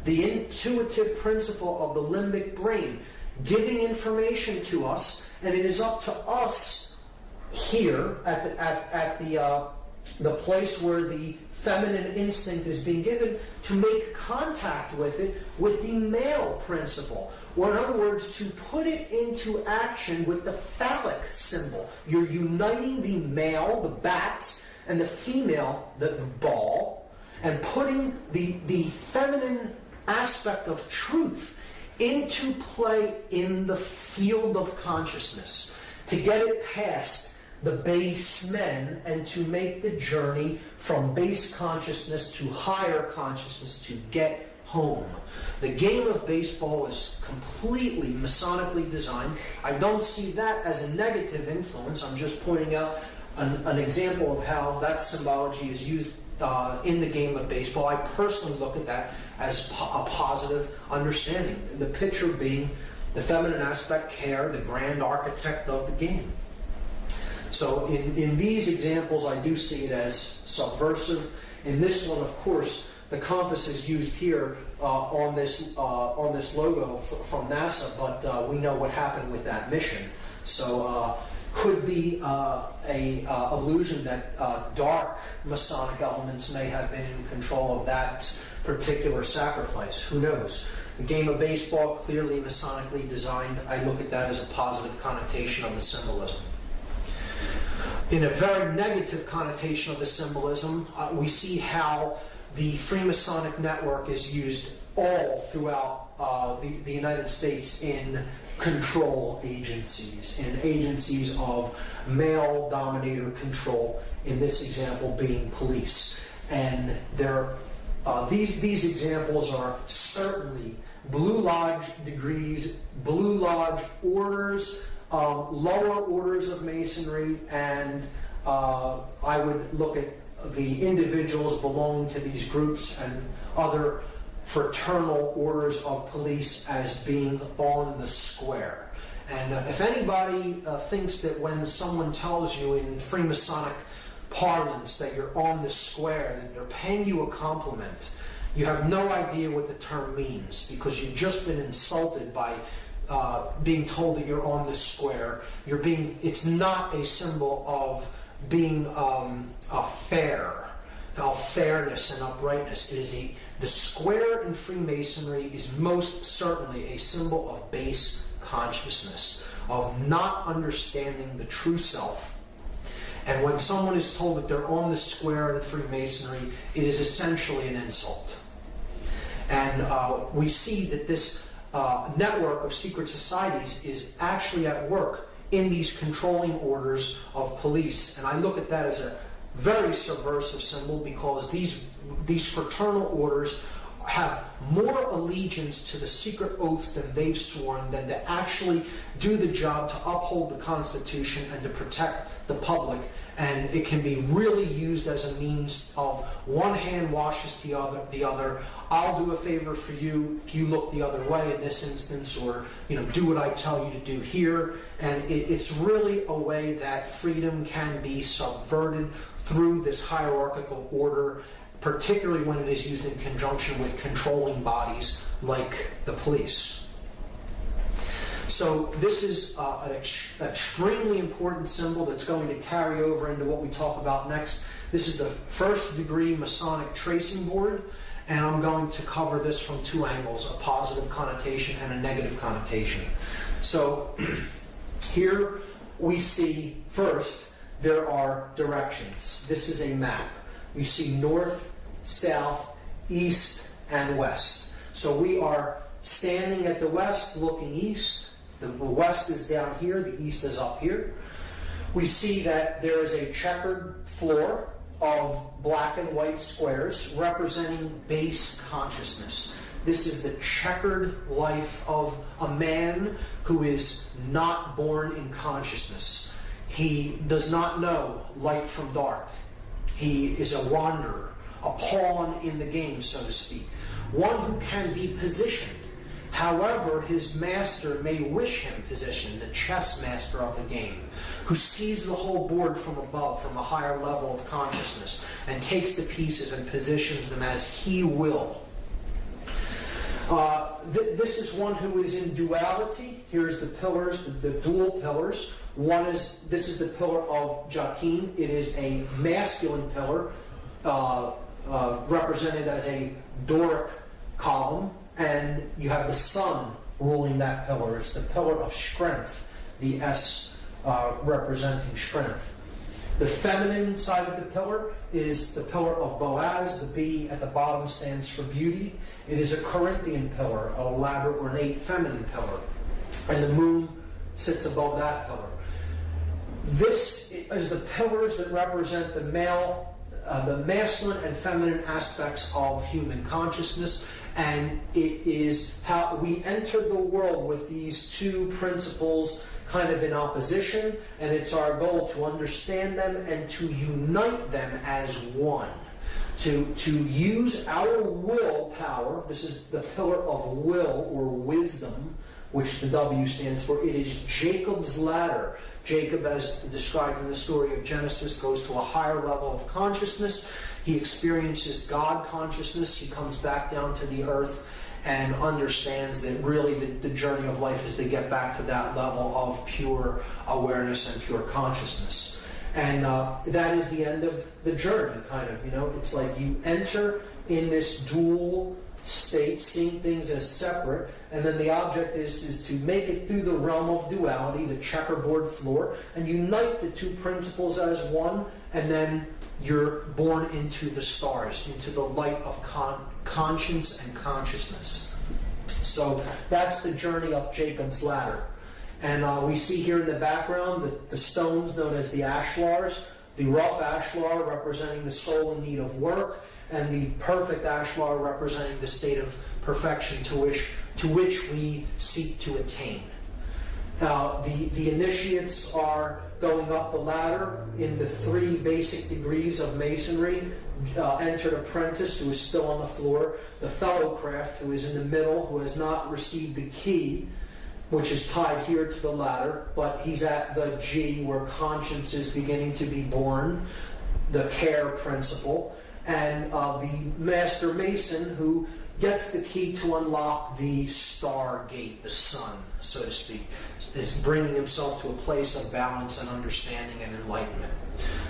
The intuitive principle of the limbic brain, giving information to us, and it is up to us here at the place where the feminine instinct is being given to make contact with it with the male principle. Or in other words, to put it into action with the phallic symbol. You're uniting the male, the bat, and the female, the ball, and putting the feminine aspect of truth into play in the field of consciousness to get it past the base men and to make the journey from base consciousness to higher consciousness to get home. The game of baseball is completely Masonically designed. I don't see that as a negative influence. I'm just pointing out an example of how that symbology is used in the game of baseball. I personally look at that as a positive understanding. The picture being the feminine aspect, care, the grand architect of the game. So in these examples, I do see it as subversive. In this one, of course, the compass is used here on this logo from NASA, but we know what happened with that mission. So could be a illusion that dark Masonic elements may have been in control of that particular sacrifice. Who knows? The game of baseball, clearly Masonically designed. I look at that as a positive connotation of the symbolism. In a very negative connotation of the symbolism, we see how the Freemasonic network is used all throughout the United States in control agencies, in agencies of male dominator control, in this example being police. And these examples are certainly Blue Lodge degrees, Blue Lodge orders, lower orders of Masonry, and I would look at the individuals belonging to these groups and other fraternal orders of police as being on the square. And if anybody thinks that when someone tells you in Freemasonic parlance that you're on the square, that they're paying you a compliment, you have no idea what the term means, because you've just been insulted by being told that you're on the square. It's not a symbol of being fair, of fairness and uprightness. It is the square in Freemasonry is most certainly a symbol of base consciousness, of not understanding the true self. And when someone is told that they're on the square in Freemasonry, it is essentially an insult. And we see that this network of secret societies is actually at work in these controlling orders of police. And I look at that as a very subversive symbol, because these fraternal orders have more allegiance to the secret oaths than they've sworn than to actually do the job to uphold the Constitution and to protect the public. And it can be really used as a means of one hand washes the other. I'll do a favor for you if you look the other way in this instance, or do what I tell you to do here. And it's really a way that freedom can be subverted through this hierarchical order, particularly when it is used in conjunction with controlling bodies like the police. So this is an extremely important symbol that's going to carry over into what we talk about next. This is the first degree Masonic tracing board, and I'm going to cover this from two angles, a positive connotation and a negative connotation. So here we see, first, there are directions. This is a map. We see north, south, east, and west. So we are standing at the west, looking east. The west is down here, the east is up here. We see that there is a checkered floor of black and white squares representing base consciousness. This is the checkered life of a man who is not born in consciousness. He does not know light from dark. He is a wanderer, a pawn in the game, so to speak. One who can be positioned. However, his master may wish him positioned, the chess master of the game, who sees the whole board from above, from a higher level of consciousness, and takes the pieces and positions them as he will. This is one who is in duality. Here's the pillars, the dual pillars. This is the pillar of Joachim. It is a masculine pillar, represented as a Doric column. And you have the sun ruling that pillar. It's the pillar of strength, the S representing strength. The feminine side of the pillar is the pillar of Boaz. The B at the bottom stands for beauty. It is a Corinthian pillar, an elaborate, ornate, feminine pillar. And the moon sits above that pillar. This is the pillars that represent the masculine and feminine aspects of human consciousness. And it is how we entered the world with these two principles kind of in opposition, and it's our goal to understand them and to unite them as one. To use our willpower. This is the pillar of will or wisdom, which the W stands for. It is Jacob's ladder Jacob, as described in the story of Genesis, goes to a higher level of consciousness. He experiences God consciousness. He comes back down to the earth and understands that really the journey of life is to get back to that level of pure awareness and pure consciousness. And that is the end of the journey, kind of. It's like you enter in this dual state, seeing things as separate, and then the object is to make it through the realm of duality, the checkerboard floor, and unite the two principles as one, and then you're born into the stars, into the light of conscience and consciousness. So that's the journey up Jacob's ladder. And we see here in the background the stones known as the ashlars, the rough ashlar representing the soul in need of work, and the perfect ashlar representing the state of perfection to which we seek to attain. The initiates are going up the ladder in the 3 basic degrees of masonry. Entered apprentice, who is still on the floor, the fellowcraft, who is in the middle, who has not received the key, which is tied here to the ladder, but he's at the G, where conscience is beginning to be born, the care principle, and the master mason, who gets the key to unlock the star gate, the sun, so to speak, is bringing himself to a place of balance and understanding and enlightenment.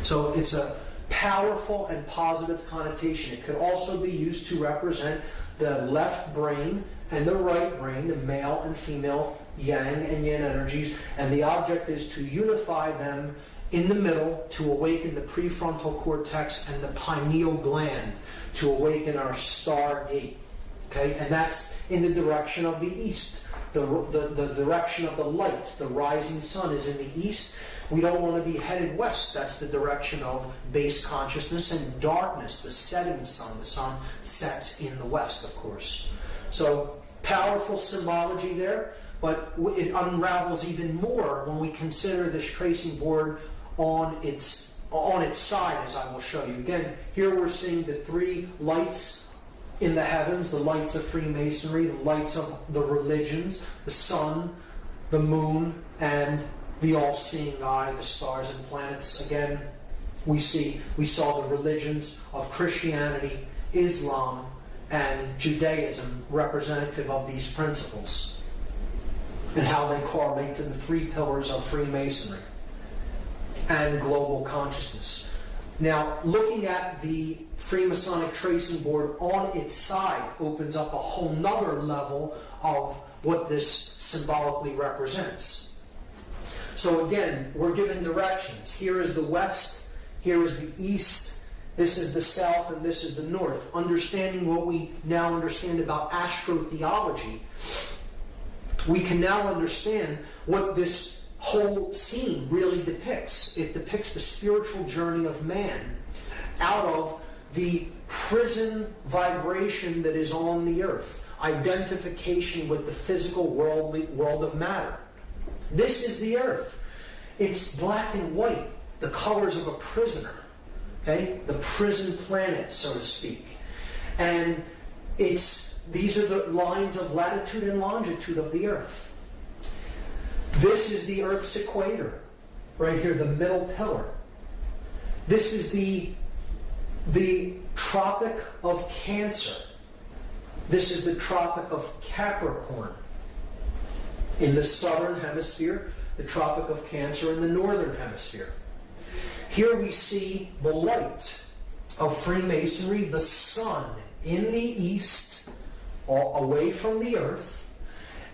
So it's a powerful and positive connotation. It could also be used to represent the left brain and the right brain, the male and female yang and yin energies, and the object is to unify them in the middle to awaken the prefrontal cortex and the pineal gland, to awaken our star gate. Okay, and that's in the direction of the east, the direction of the light. The rising sun is in the east. We don't want to be headed west. That's the direction of base consciousness, and darkness, the setting sun. The sun sets in the west, of course. So powerful symbology there, but it unravels even more when we consider this tracing board on its side, as I will show you. Again, here we're seeing the 3 lights in the heavens, the lights of Freemasonry, the lights of the religions, the sun, the moon, and the all-seeing eye, the stars and planets. Again, we saw the religions of Christianity, Islam, and Judaism representative of these principles, and how they correlate to the 3 pillars of Freemasonry and global consciousness. Now, looking at the Freemasonic tracing board on its side opens up a whole nother level of what this symbolically represents. So again, we're given directions. Here is the west, here is the east, this is the south, and this is the north. Understanding what we now understand about astrotheology, we can now understand what this whole scene really depicts. It depicts the spiritual journey of man out of the prison vibration that is on the earth, identification with the physical world of matter. This is the earth. It's black and white, the colors of a prisoner, okay? The prison planet, so to speak. And these are the lines of latitude and longitude of the earth. This is the Earth's equator, right here, the middle pillar. This is the Tropic of Cancer. This is the Tropic of Capricorn in the southern hemisphere, the Tropic of Cancer in the northern hemisphere. Here we see the light of Freemasonry, the sun in the east, away from the earth.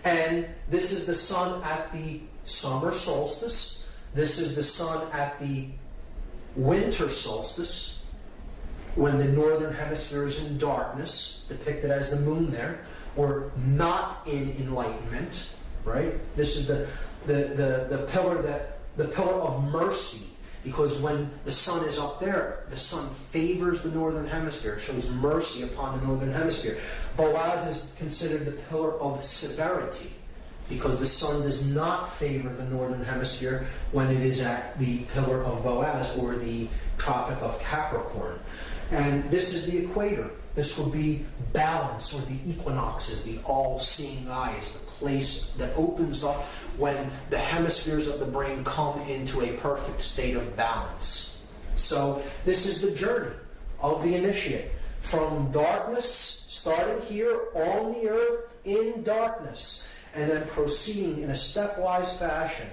And this is the sun at the summer solstice. This is the sun at the winter solstice, when the northern hemisphere is in darkness, depicted as the moon there, or not in enlightenment, right? This is the pillar of mercy, because when the sun is up there, the sun favors the northern hemisphere, shows mercy upon the northern hemisphere. Boaz is considered the pillar of severity, because the sun does not favor the northern hemisphere when it is at the pillar of Boaz or the Tropic of Capricorn. And this is the equator. This would be balance, or the equinoxes, the all-seeing eyes, the place that opens up when the hemispheres of the brain come into a perfect state of balance. So this is the journey of the initiate. From darkness, starting here on the earth in darkness, and then proceeding in a stepwise fashion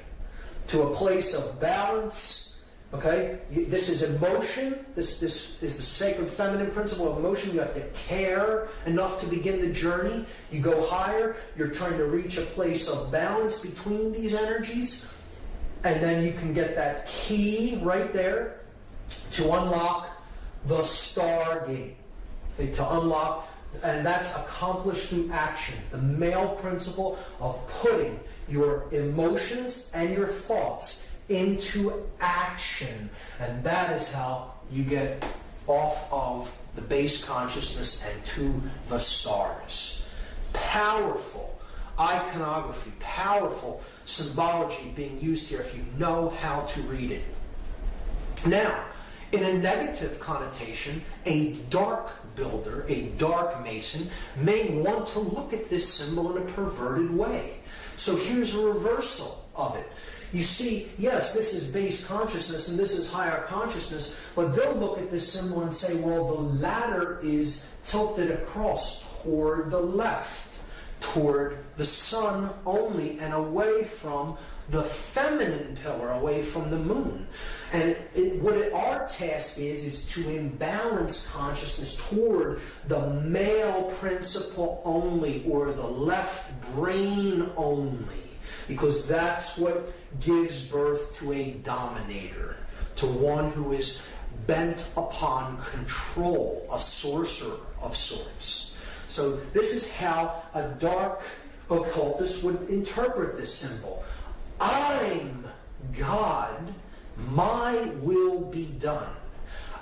to a place of balance. Okay, this is emotion. This is the sacred feminine principle of emotion. You have to care enough to begin the journey. You go higher. You're trying to reach a place of balance between these energies. And then you can get that key right there to unlock the stargate. Okay, to unlock, and that's accomplished through action. The male principle of putting your emotions and your thoughts into action. And that is how you get off of the base consciousness and to the stars. Powerful iconography, powerful symbology being used here if you know how to read it. Now, in a negative connotation, a dark builder, a dark mason, may want to look at this symbol in a perverted way. So here's a reversal of it. You see, yes, this is base consciousness and this is higher consciousness, but they'll look at this symbol and say, well, the latter is tilted across toward the left, toward the sun only, and away from the feminine pillar, away from the moon. And our task is to imbalance consciousness toward the male principle only, or the left brain only. Because that's what gives birth to a dominator, to one who is bent upon control, a sorcerer of sorts. So this is how a dark occultist would interpret this symbol. I'm God, my will be done.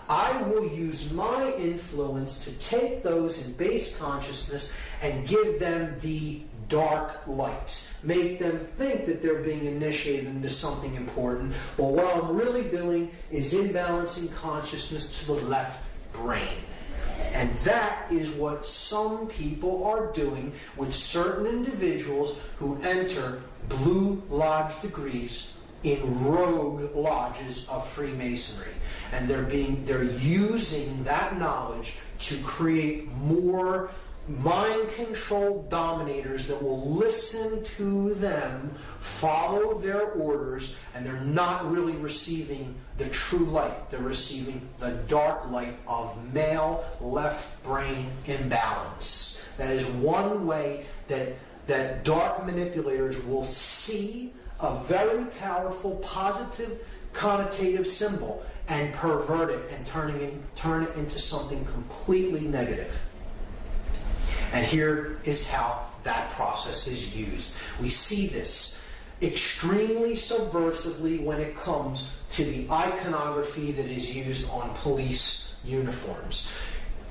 I will use my influence to take those in base consciousness and give them the dark light. Make them think that they're being initiated into something important. Well, what I'm really doing is imbalancing consciousness to the left brain. And that is what some people are doing with certain individuals who enter Blue Lodge degrees in rogue lodges of Freemasonry. And they're using that knowledge to create more mind-controlled dominators that will listen to them, follow their orders, and they're not really receiving the true light. They're receiving the dark light of male left brain imbalance. That is one way that dark manipulators will see a very powerful, positive, connotative symbol and pervert it and turn it into something completely negative. And here is how that process is used. We see this extremely subversively when it comes to the iconography that is used on police uniforms.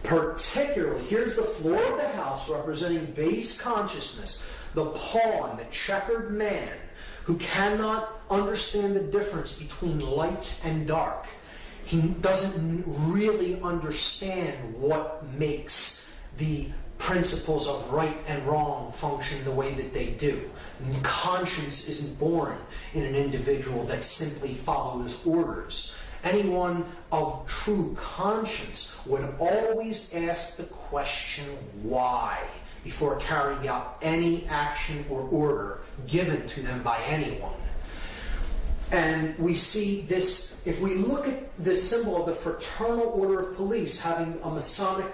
Particularly, here's the floor of the house representing base consciousness, the pawn, the checkered man, who cannot understand the difference between light and dark. He doesn't really understand what makes the principles of right and wrong function the way that they do. And conscience isn't born in an individual that simply follows orders. Anyone of true conscience would always ask the question, why, before carrying out any action or order given to them by anyone. And we see this, if we look at the symbol of the Fraternal Order of Police having a Masonic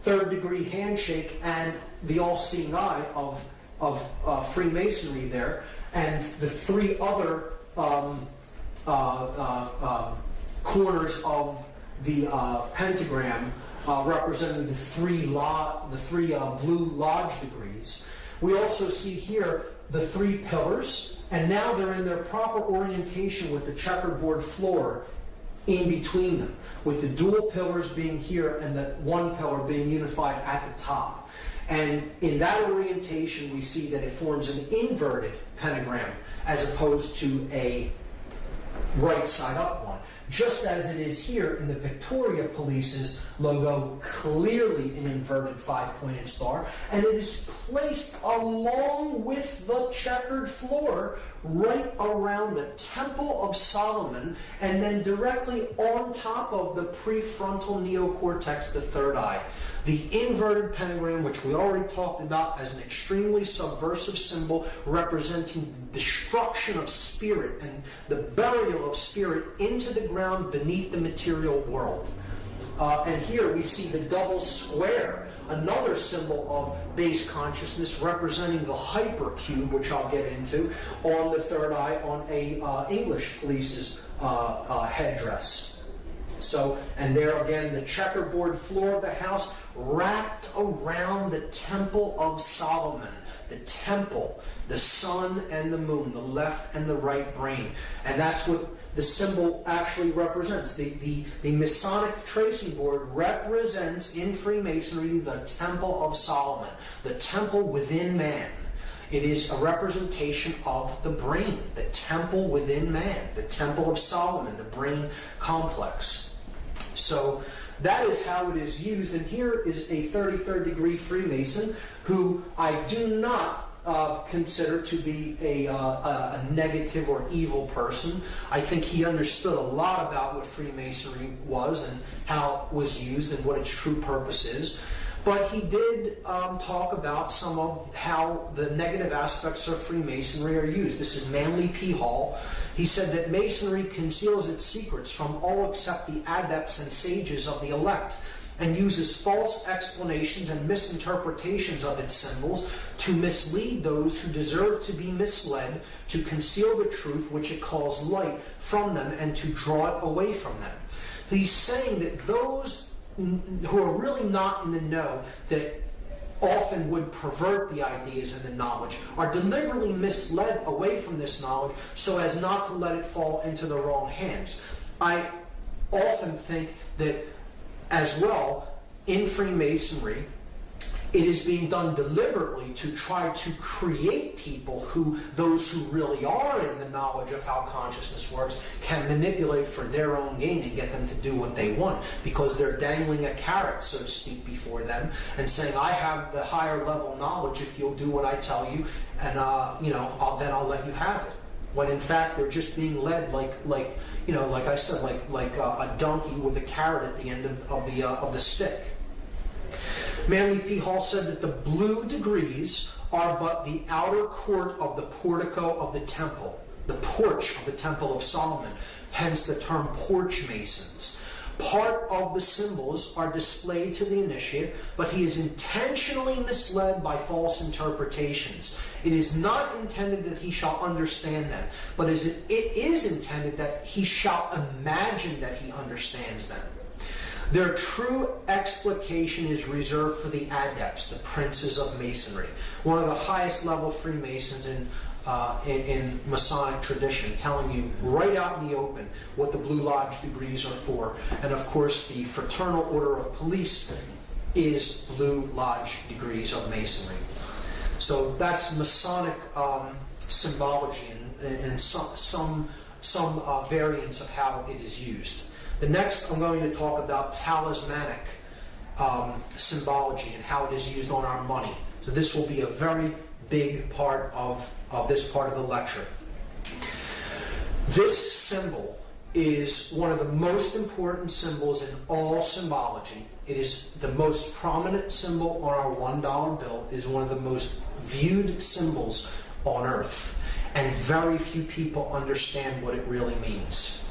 third-degree handshake and the all-seeing eye of Freemasonry there, and the three other corners of the pentagram representing the three blue lodge degrees. We also see here the three pillars, and now they're in their proper orientation with the checkerboard floor in between them, with the dual pillars being here and the one pillar being unified at the top. And in that orientation, we see that it forms an inverted pentagram as opposed to a right side up one. Just as it is here in the Victoria Police's logo, clearly an inverted 5-pointed star, and it is placed along with the checkered floor right around the Temple of Solomon, and then directly on top of the prefrontal neocortex, the third eye. The inverted pentagram, which we already talked about as an extremely subversive symbol representing destruction of spirit and the burial of spirit into the ground beneath the material world. And here we see the double square, another symbol of base consciousness representing the hypercube, which I'll get into, on the third eye on a English police's headdress. So, and there again, the checkerboard floor of the house wrapped around the Temple of Solomon. The temple, the sun and the moon, the left and the right brain. And that's what the symbol actually represents. The Masonic tracing board represents in Freemasonry the Temple of Solomon, the temple within man. It is a representation of the brain, the temple within man, the Temple of Solomon, the brain complex. So that is how it is used. And here is a 33rd degree Freemason who I do not consider to be a negative or evil person. I think he understood a lot about what Freemasonry was and how it was used and what its true purpose is. But he did talk about some of how the negative aspects of Freemasonry are used. This is Manly P. Hall. He said that Masonry conceals its secrets from all except the adepts and sages of the elect, and uses false explanations and misinterpretations of its symbols to mislead those who deserve to be misled, to conceal the truth which it calls light from them, and to draw it away from them. He's saying that those who are really not in the know, that often would pervert the ideas and the knowledge, are deliberately misled away from this knowledge so as not to let it fall into the wrong hands. I often think that as well, in Freemasonry, it is being done deliberately to try to create people who, those who really are in the knowledge of how consciousness works, can manipulate for their own gain and get them to do what they want, because they're dangling a carrot, so to speak, before them and saying, I have the higher level knowledge if you'll do what I tell you, and then I'll let you have it. When in fact they're just being led like I said, like a donkey with a carrot at the end of the stick. Manly P. Hall said that the blue degrees are but the outer court of the portico of the temple, the porch of the Temple of Solomon, hence the term porch masons. Part of the symbols are displayed to the initiate, but he is intentionally misled by false interpretations. It is not intended that he shall understand them, but it is intended that he shall imagine that he understands them. Their true explication is reserved for the adepts, the princes of Masonry, one of the highest level Freemasons in Masonic tradition, telling you right out in the open what the Blue Lodge degrees are for. And of course, the Fraternal Order of Police is Blue Lodge degrees of Masonry. So that's Masonic symbology and some variants of how it is used. The next, I'm going to talk about talismanic symbology and how it is used on our money. So this will be a very big part of this part of the lecture. This symbol is one of the most important symbols in all symbology. It is the most prominent symbol on our $1 bill. It is one of the most viewed symbols on earth. And very few people understand what it really means.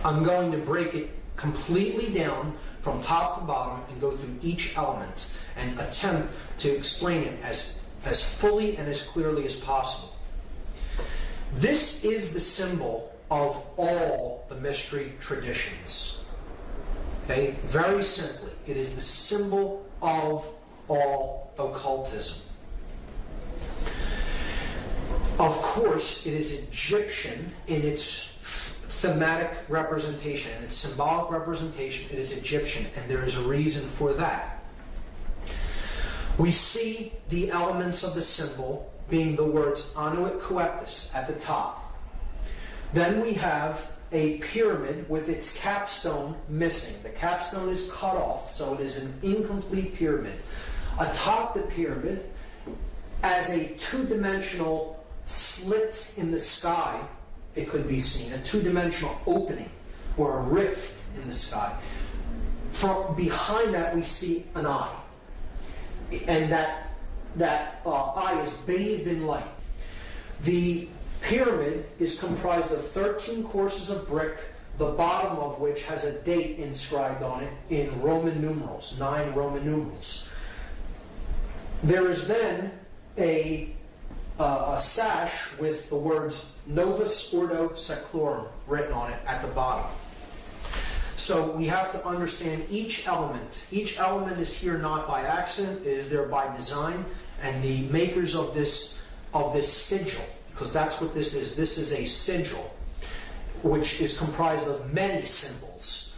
I'm going to break it completely down from top to bottom and go through each element and attempt to explain it as fully and as clearly as possible. This is the symbol of all the mystery traditions. Okay? Very simply, it is the symbol of all occultism. Of course, it is Egyptian in its thematic representation, and its symbolic representation. It is Egyptian, and there is a reason for that. We see the elements of the symbol being the words Anuit Coeptis at the top. Then we have a pyramid with its capstone missing. The capstone is cut off, so it is an incomplete pyramid. Atop the pyramid, as a two-dimensional slit in the sky, it could be seen, a two-dimensional opening or a rift in the sky. From behind that, we see an eye, and that eye is bathed in light. The pyramid is comprised of 13 courses of brick, the bottom of which has a date inscribed on it in Roman numerals, 9 Roman numerals. There is then a sash with the words Novus Ordo Seclorum written on it at the bottom. So we have to understand each element. Each element is here not by accident, it is there by design, and the makers of this sigil, because that's what this is. This is a sigil, which is comprised of many symbols.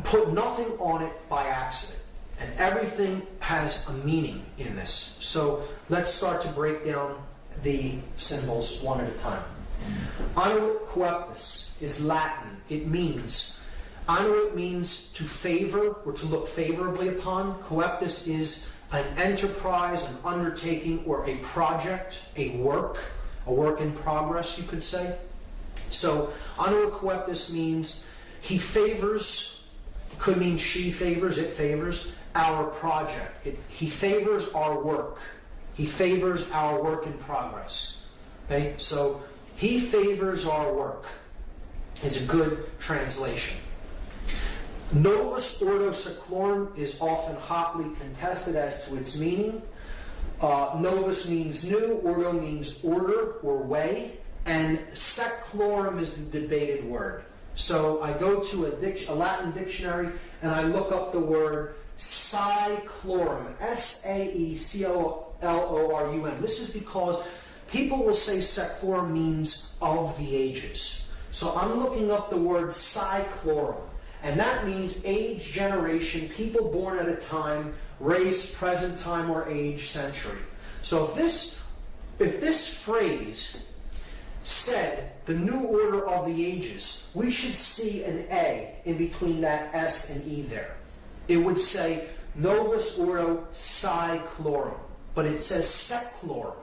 Put nothing on it by accident, and everything has a meaning in this. So let's start to break down the symbols one at a time. Anuit Coeptis is Latin. It means, Anuit means to favor or to look favorably upon. Coeptis is an enterprise, an undertaking, or a project, a work in progress, you could say. So Anuit Coeptis means he favors, could mean she favors, it favors, our project. He favors our work. He favors our work in progress. Okay? So he favors our work is a good translation. Novus Ordo Seclorum is often hotly contested as to its meaning. Novus means new, Ordo means order or way, and Seclorum is the debated word. So I go to a Latin dictionary and I look up the word Saeclorum, S-A-E-C-L-O-R-U-M. This is because people will say Seclorum means of the ages. So I'm looking up the word Saeclorum, and that means age, generation, people born at a time, race, present time or age, century. So if this phrase said the new order of the ages, we should see an A in between that S and E there. It would say Novus Ordo Saeclorum, but it says Seclorum.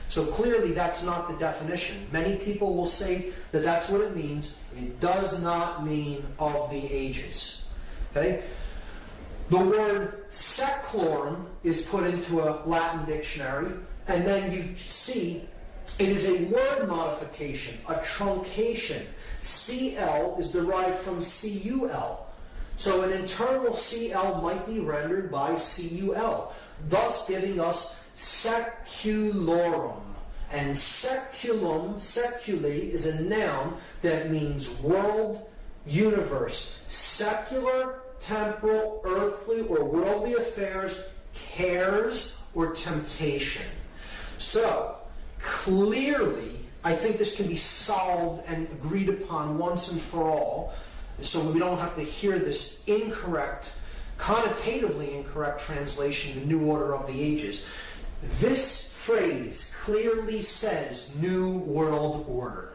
So clearly that's not the definition. Many people will say that that's what it means. It does not mean of the ages. Okay? The word Seclorum is put into a Latin dictionary, and then you see it is a word modification, a truncation. CL is derived from CUL. So an internal CL might be rendered by CUL, thus giving us seculorum. And seculum, seculi, is a noun that means world, universe, secular, temporal, earthly, or worldly affairs, cares, or temptation. So, clearly, I think this can be solved and agreed upon once and for all, so we don't have to hear this incorrect, connotatively incorrect translation, the new order of the ages. This phrase clearly says New World Order.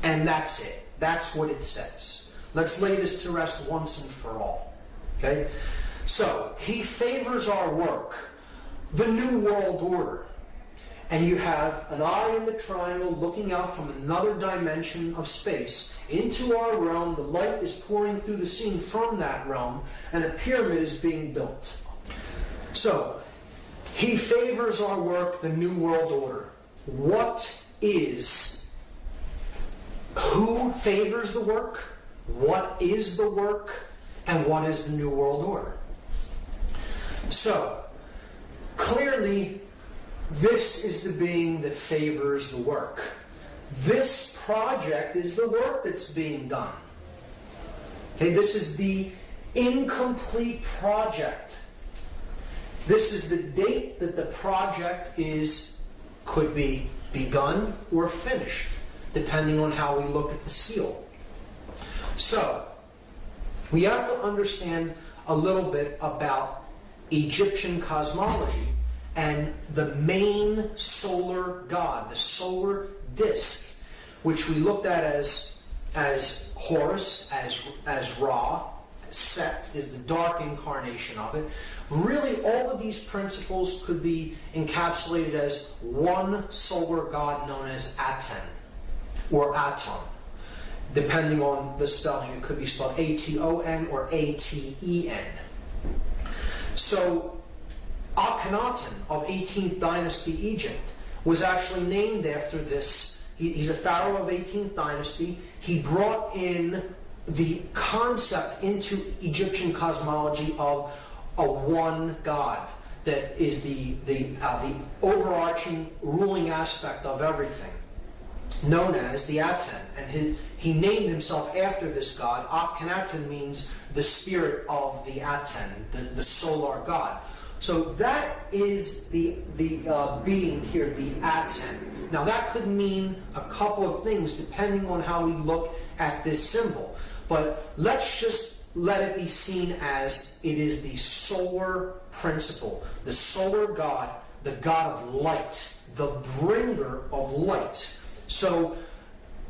And that's it. That's what it says. Let's lay this to rest once and for all. Okay? So, he favors our work, the New World Order. And you have an eye in the triangle looking out from another dimension of space into our realm. The light is pouring through the scene from that realm, and a pyramid is being built. So, he favors our work, the New World Order. Who favors the work? What is the work? And what is the New World Order? So, clearly, this is the being that favors the work. This project is the work that's being done. Okay, this is the incomplete project. This is the date that the project could be begun or finished, depending on how we look at the seal. So, we have to understand a little bit about Egyptian cosmology, and the main solar god, the solar disk, which we looked at as Horus, as Ra. Set is the dark incarnation of it. Really, all of these principles could be encapsulated as one solar god known as Aten, or Aton. Depending on the spelling, it could be spelled A-T-O-N or A-T-E-N. So, Akhenaten of 18th dynasty Egypt was actually named after this. He's a pharaoh of 18th dynasty. He brought in the concept into Egyptian cosmology of a one God that is the overarching ruling aspect of everything, known as the Aten. And he named himself after this god. Akhenaten means the spirit of the Aten, the solar god. So that is the being here, the Aten. Now that could mean a couple of things depending on how we look at this symbol. But let's just let it be seen as it is the solar principle, the solar god, the god of light, the bringer of light. So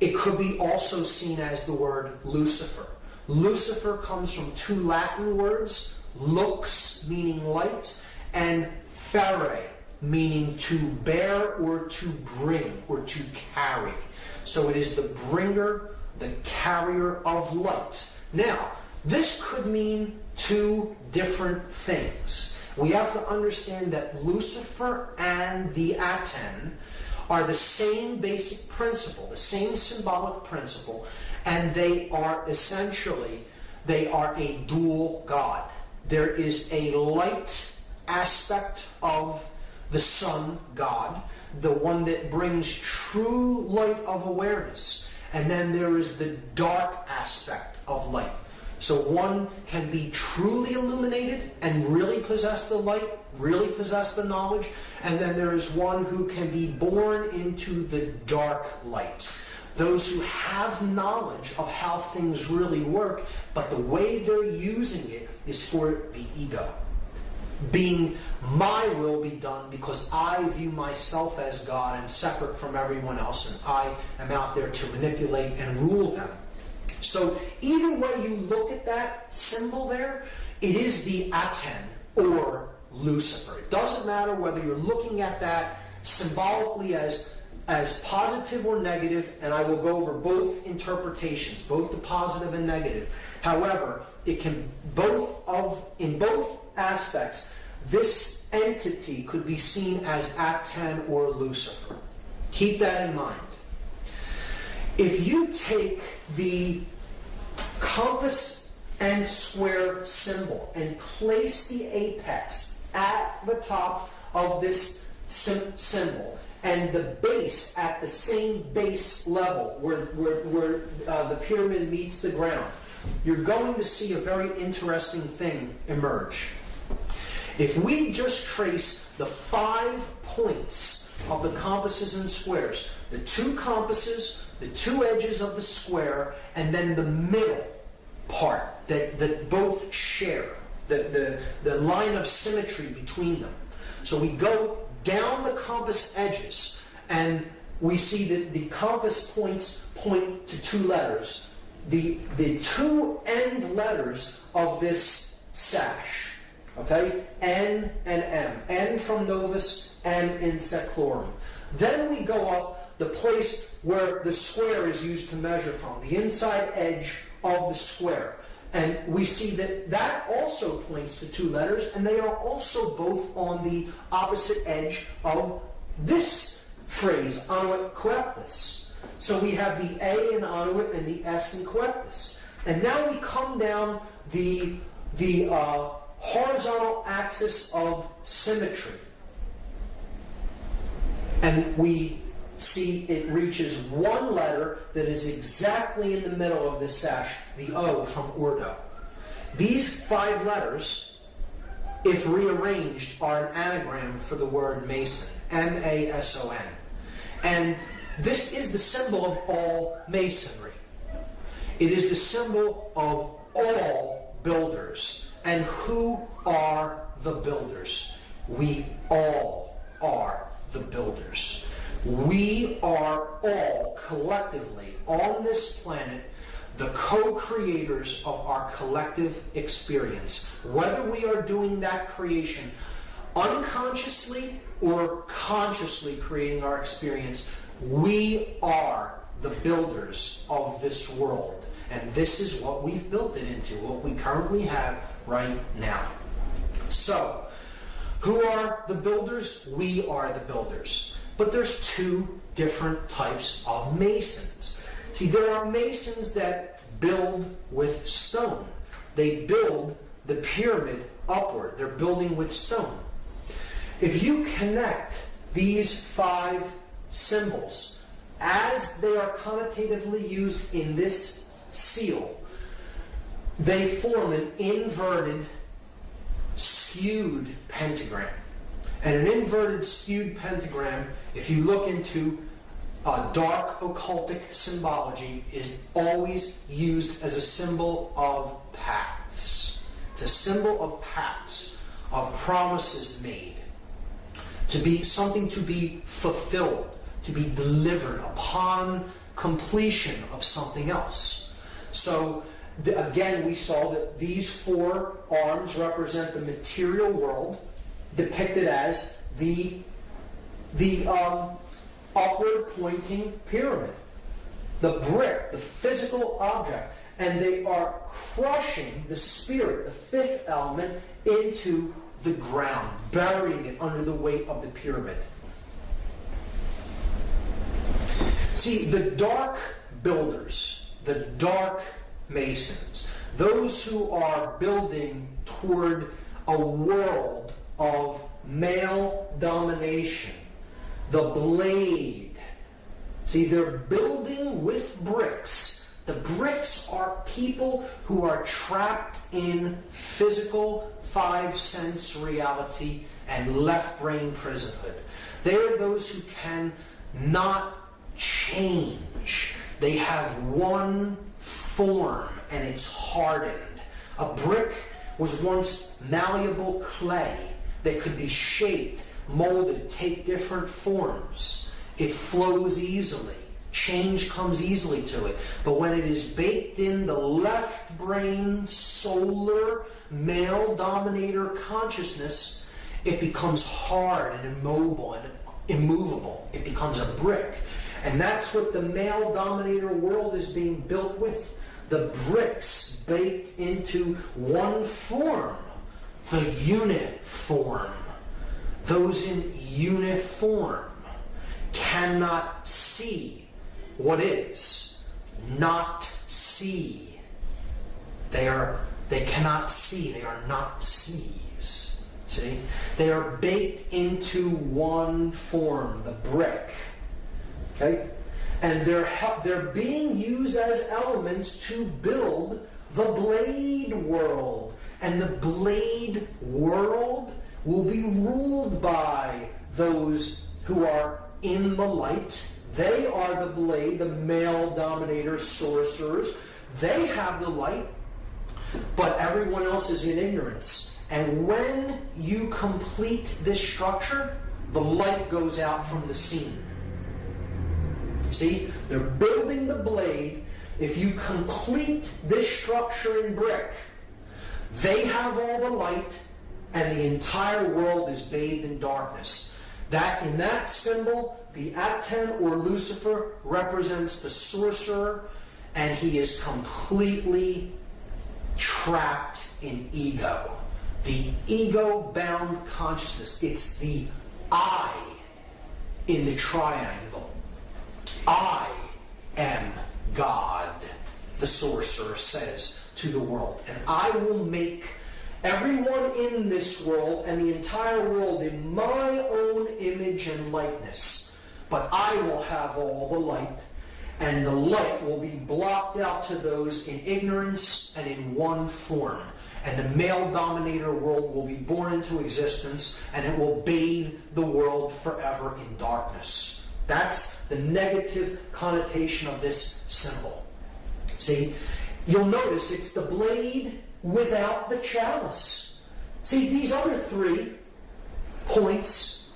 it could be also seen as the word Lucifer. Lucifer comes from two Latin words, lux meaning light, and fere meaning to bear or to bring or to carry. So it is the bringer, the carrier of light. Now, this could mean two different things. We have to understand that Lucifer and the Aten are the same basic principle, the same symbolic principle, and they are essentially, they are a dual god. There is a light aspect of the sun god, the one that brings true light of awareness. And then there is the dark aspect of light. So one can be truly illuminated and really possess the light, really possess the knowledge. And then there is one who can be born into the dark light. Those who have knowledge of how things really work, but the way they're using it is for the ego. Being my will be done because I view myself as God and separate from everyone else, and I am out there to manipulate and rule them. So either way you look at that symbol there, it is the Aten or Lucifer. It doesn't matter whether you're looking at that symbolically as positive or negative, and I will go over both interpretations, both the positive and negative. However, it can in both aspects, this entity could be seen as Aten or Lucifer. Keep that in mind. If you take the compass and square symbol and place the apex at the top of this symbol, and the base at the same base level where the pyramid meets the ground, you're going to see a very interesting thing emerge. If we just trace the 5 points of the compasses and squares, the 2 compasses, the 2 edges of the square, and then the middle part that both share, the line of symmetry between them. So we go down the compass edges, and we see that the compass points point to 2 letters. The 2 end letters of this sash. Okay? N and M. N from Novus, M in Seclorum. Then we go up the place where the square is used to measure from, the inside edge of the square. And we see that also points to 2 letters, and they are also both on the opposite edge of this phrase, Anuit Coeptus. So we have the A in Anuit and the S in Coeptus. And now we come down the horizontal axis of symmetry. And we see it reaches 1 letter that is exactly in the middle of this sash, the O from Urdu. These 5 letters, if rearranged, are an anagram for the word Mason, M-A-S-O-N. And this is the symbol of all masonry. It is the symbol of all builders. And who are the builders. We all are the builders. We are all collectively on this planet the co-creators of our collective experience. Whether we are doing that creation unconsciously or consciously creating our experience, we are the builders of this world. And this is what we've built it into, what we currently have right now. So, who are the builders? We are the builders. But there's two different types of masons. See, there are masons that build with stone. They build the pyramid upward. They're building with stone. If you connect these 5 symbols as they are connotatively used in this seal, they form an inverted, skewed pentagram. And an inverted, skewed pentagram, if you look into dark occultic symbology, is always used as a symbol of pacts. It's a symbol of pacts, of promises made, to be something to be fulfilled, to be delivered upon completion of something else. So again, we saw that these 4 arms represent the material world, depicted as the upward pointing pyramid, the brick, the physical object, and they are crushing the spirit, the 5th element, into the ground, burying it under the weight of the pyramid. See, the dark builders, the dark masons, those who are building toward a world of male domination, the blade. See, they're building with bricks. The bricks are people who are trapped in physical 5-sense reality and left-brain prisonhood. They are those who can not change. They have one form and it's hardened. A brick was once malleable clay that could be shaped, molded, take different forms. It flows easily. Change comes easily to it. But when it is baked in the left brain, solar, male dominator consciousness, it becomes hard and immobile and immovable. It becomes a brick. And that's what the male dominator world is being built with. The bricks baked into one form, the unit form. Those in uniform cannot see what is, not see. They cannot see. They are not sees. See? They are baked into one form, the brick. Okay? And they're being used as elements to build the blade world. And the blade world will be ruled by those who are in the light. They are the blade, the male dominator sorcerers. They have the light, but everyone else is in ignorance. And when you complete this structure, the light goes out from the scene. See, they're building the blade. If you complete this structure in brick, they have all the light, and the entire world is bathed in darkness. That in that symbol, the Aten or Lucifer represents the sorcerer, and he is completely trapped in ego. The ego-bound consciousness. It's the I in the triangle. I am God, the sorcerer says to the world. And I will make everyone in this world and the entire world in my own image and likeness. But I will have all the light, and the light will be blocked out to those in ignorance and in one form. And the male dominator world will be born into existence, and it will bathe the world forever in darkness. That's the negative connotation of this symbol. See, you'll notice it's the blade without the chalice. See, these other 3 points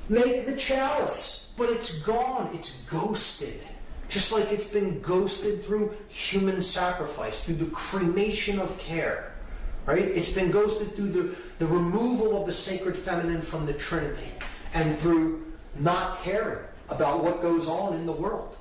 make the chalice, but it's gone. It's ghosted. Just like it's been ghosted through human sacrifice, through the cremation of care. Right? It's been ghosted through the removal of the sacred feminine from the Trinity, and through not caring about what goes on in the world.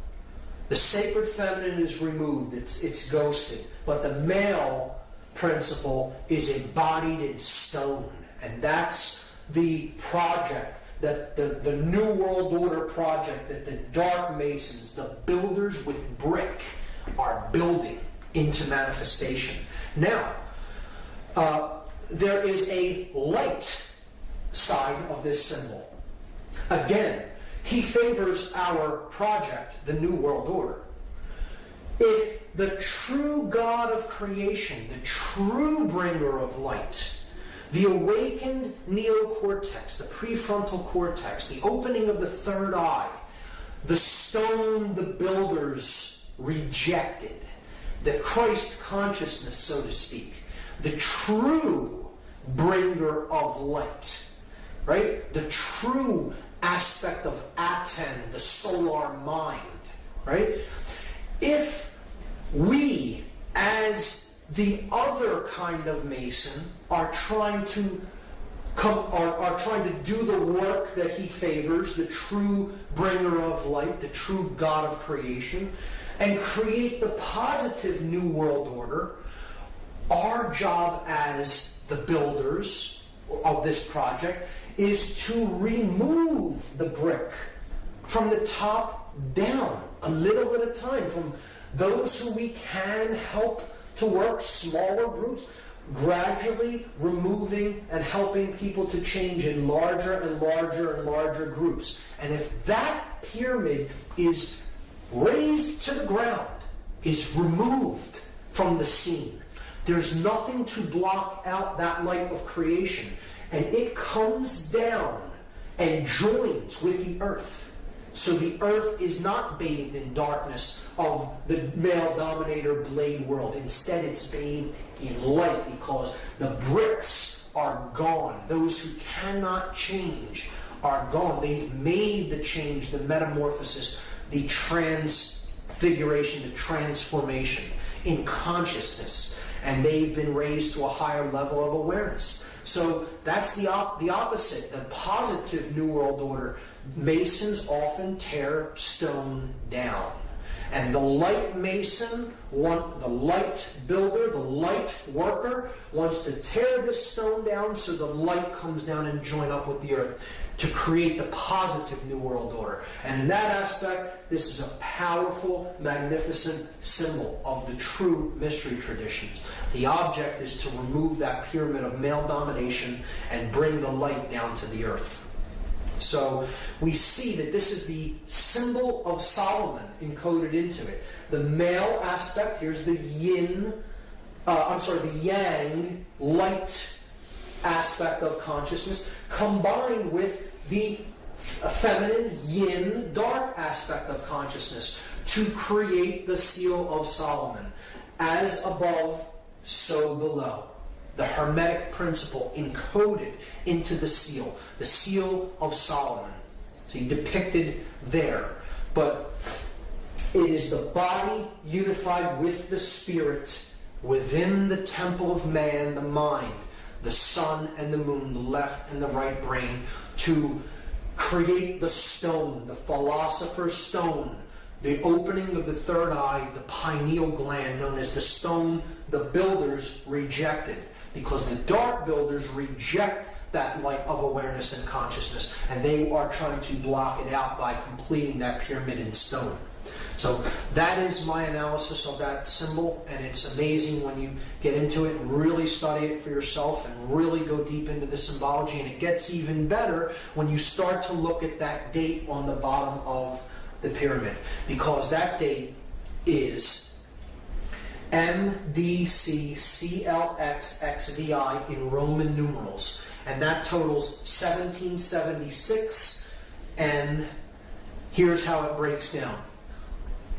The sacred feminine is removed. It's ghosted. But the male principle is embodied in stone. And that's the project, that the New World Order project that the Dark Masons, the builders with brick, are building into manifestation. Now, there is a light side of this symbol. Again, he favors our project, the New World Order. If the true God of creation, the true bringer of light, the awakened neocortex, the prefrontal cortex, the opening of the third eye, the stone the builders rejected, the Christ consciousness, so to speak, the true bringer of light, right? The true aspect of Aten, the solar mind, right? If we, as the other kind of Mason, are trying to do the work that he favors, the true bringer of light, the true God of creation, and create the positive New World Order, our job as the builders of this project is to remove the brick from the top down, a little at a time, from those who we can help to work, smaller groups, gradually removing and helping people to change in larger and larger and larger groups. And if that pyramid is razed to the ground, is removed from the scene, there's nothing to block out that light of creation. And it comes down and joins with the earth. So the earth is not bathed in darkness of the male dominator blade world. Instead, it's bathed in light because the bricks are gone. Those who cannot change are gone. They've made the change, the metamorphosis, the transfiguration, the transformation in consciousness. And they've been raised to a higher level of awareness. So that's the opposite, the positive New World Order. Masons often tear stone down. And the light Mason, the light builder, the light worker, wants to tear the stone down so the light comes down and join up with the earth to create the positive New World Order. And in that aspect, this is a powerful, magnificent symbol of the true mystery traditions. The object is to remove that pyramid of male domination and bring the light down to the earth. So we see that this is the symbol of Solomon encoded into it. The male aspect, here's the the yang, light aspect of consciousness, combined with the feminine, yin, dark aspect of consciousness to create the seal of Solomon. As above, so below. The Hermetic principle encoded into the seal of Solomon. See, depicted there. But it is the body unified with the spirit within the temple of man, the mind, the sun and the moon, the left and the right brain, to create the stone, the philosopher's stone, the opening of the third eye, the pineal gland, known as the stone the builders rejected. Because the dark builders reject that light of awareness and consciousness, and they are trying to block it out by completing that pyramid in stone. So that is my analysis of that symbol, and it's amazing when you get into it and really study it for yourself and really go deep into the symbology. And it gets even better when you start to look at that date on the bottom of the pyramid, because that date is MDCCLXXVI in Roman numerals, and that totals 1776. And here's how it breaks down.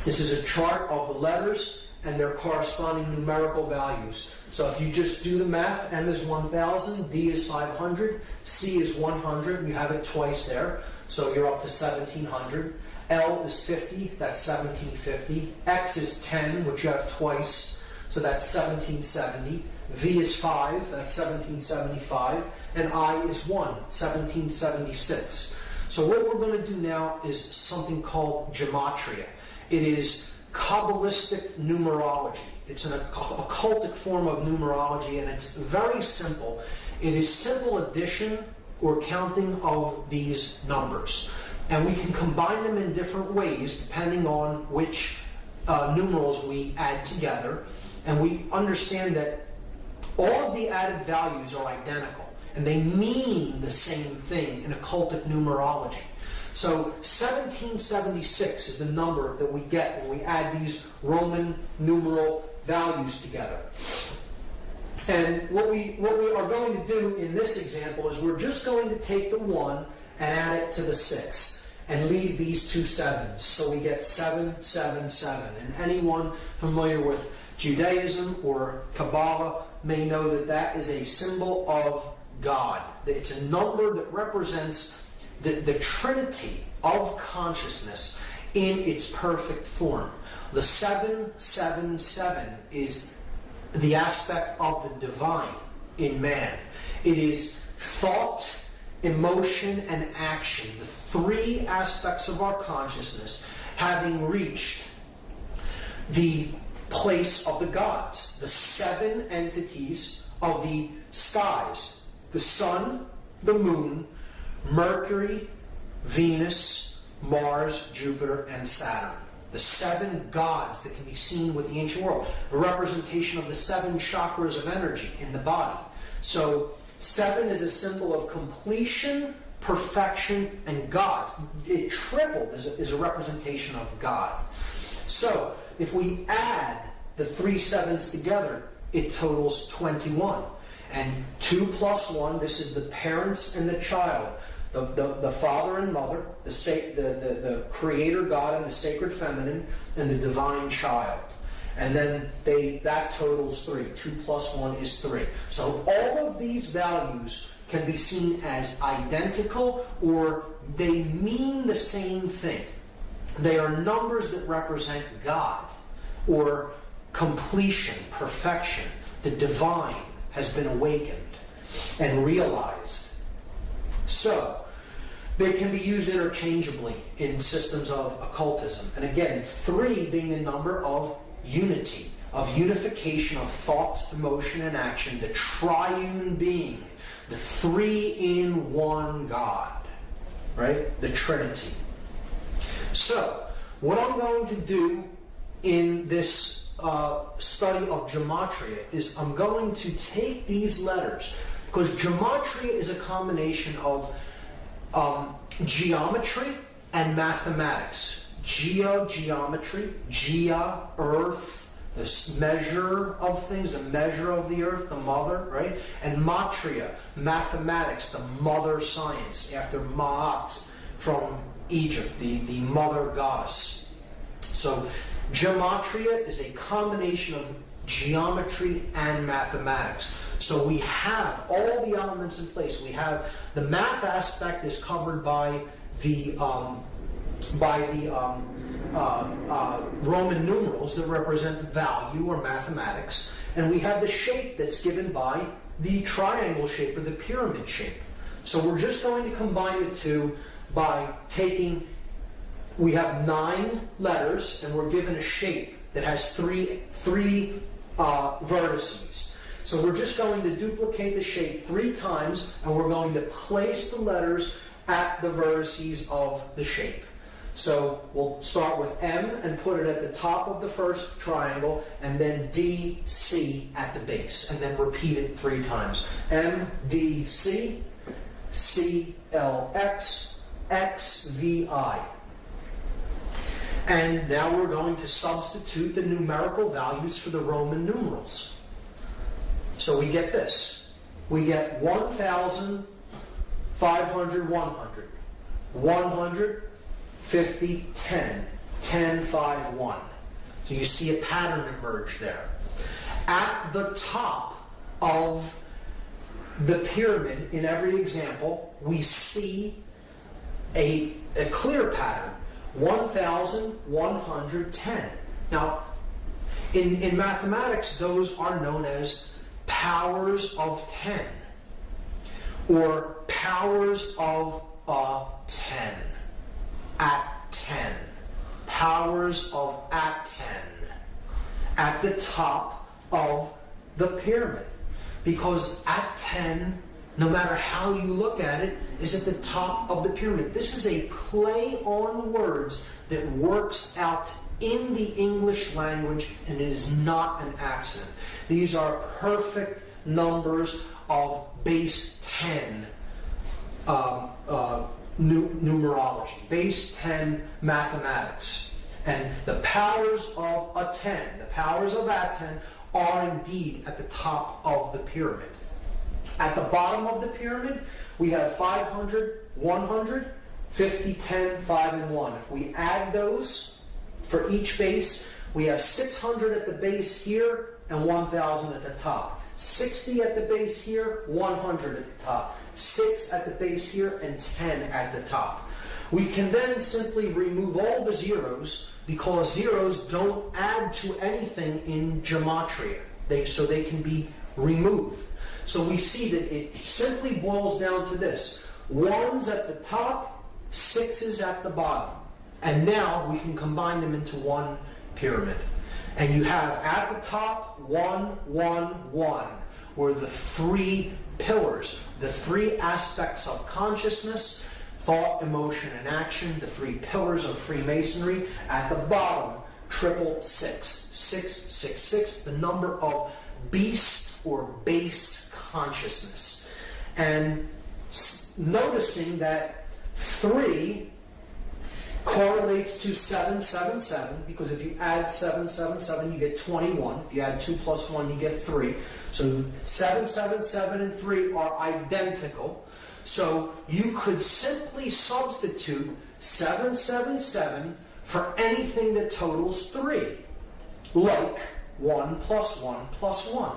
This is a chart of the letters and their corresponding numerical values. So if you just do the math, M is 1,000, D is 500, C is 100, you have it twice there, so you're up to 1,700. L is 50, that's 1,750. X is 10, which you have twice, so that's 1,770. V is 5, that's 1,775. And I is 1, 1,776. So what we're going to do now is something called gematria. It is Kabbalistic numerology. It's an occultic form of numerology, and it's very simple. It is simple addition or counting of these numbers. And we can combine them in different ways depending on which numerals we add together. And we understand that all of the added values are identical, and they mean the same thing in occultic numerology. So 1776 is the number that we get when we add these Roman numeral values together. And what we are going to do in this example is we're just going to take the 1 and add it to the 6 and leave these two 7s. So we get 777. And anyone familiar with Judaism or Kabbalah may know that that is a symbol of God. It's a number that represents the trinity of consciousness in its perfect form. The 777 is the aspect of the divine in man. It is thought, emotion, and action, the three aspects of our consciousness having reached the place of the gods, the 7 entities of the skies: the sun, the moon, Mercury, Venus, Mars, Jupiter, and Saturn. The 7 gods that can be seen with the ancient world. A representation of the 7 chakras of energy in the body. So 7 is a symbol of completion, perfection, and God. It tripled is a representation of God. So if we add the 3 7s together, it totals 21. And 2 plus 1, this is the parents and the child, the father and mother, the creator God and the sacred feminine, and the divine child. And then that totals 3. 2 plus 1 is 3. So all of these values can be seen as identical, or they mean the same thing. They are numbers that represent God, or completion, perfection. The divine has been awakened and realized. So, they can be used interchangeably in systems of occultism. And again, 3 being a number of unity, of unification of thought, emotion, and action, the triune being, the 3-in-1 God, right? The Trinity. So, what I'm going to do in this study of gematria is I'm going to take these letters, because gematria is a combination of geometry and mathematics. Geometry, earth, the measure of things, the measure of the earth, the mother, right? And matria, mathematics, the mother science, after Ma'at from Egypt, the mother goddess. So gematria is a combination of geometry and mathematics. So we have all the elements in place. We have the math aspect is covered by the Roman numerals that represent value or mathematics, and we have the shape that's given by the triangle shape or the pyramid shape. So we're just going to combine the two by taking. We have 9 letters, and we're given a shape that has three vertices. So we're just going to duplicate the shape 3 times, and we're going to place the letters at the vertices of the shape. So we'll start with M and put it at the top of the first triangle, and then D, C at the base, and then repeat it 3 times. M, D, C, C, L, X, X, V, I. And now we're going to substitute the numerical values for the Roman numerals. So we get this. We get 1,000, 500, 100, 100, 50, 10, 10, 5, 1. So you see a pattern emerge there. At the top of the pyramid, in every example, we see a clear pattern, 1,110. Now, in mathematics, those are known as powers of 10, or powers of 10, at 10, powers of at 10, at the top of the pyramid. Because at 10, no matter how you look at it, is at the top of the pyramid. This is a play on words that works out in the English language, and it is not an accident. These are perfect numbers of base 10 numerology, base 10 mathematics. And the powers of a 10, the powers of at 10, are indeed at the top of the pyramid. At the bottom of the pyramid, we have 500, 100, 50, 10, 5, and 1. If we add those for each base, we have 600 at the base here and 1,000 at the top. 60 at the base here, 100 at the top. 6 at the base here, and 10 at the top. We can then simply remove all the zeros, because zeros don't add to anything in gematria. So they can be removed. So we see that it simply boils down to this. 1's at the top, 6's at the bottom. And now we can combine them into one pyramid. And you have at the top, 1, 1, 1, where the three pillars, the three aspects of consciousness, thought, emotion, and action, the three pillars of Freemasonry. At the bottom, 666, 666, the number of beast or base consciousness. And noticing that 3 correlates to 777, because if you add 777, you get 21. If you add 2 plus 1, you get 3. So 777 and 3 are identical. So you could simply substitute 777 for anything that totals 3, like 1 plus 1 plus 1.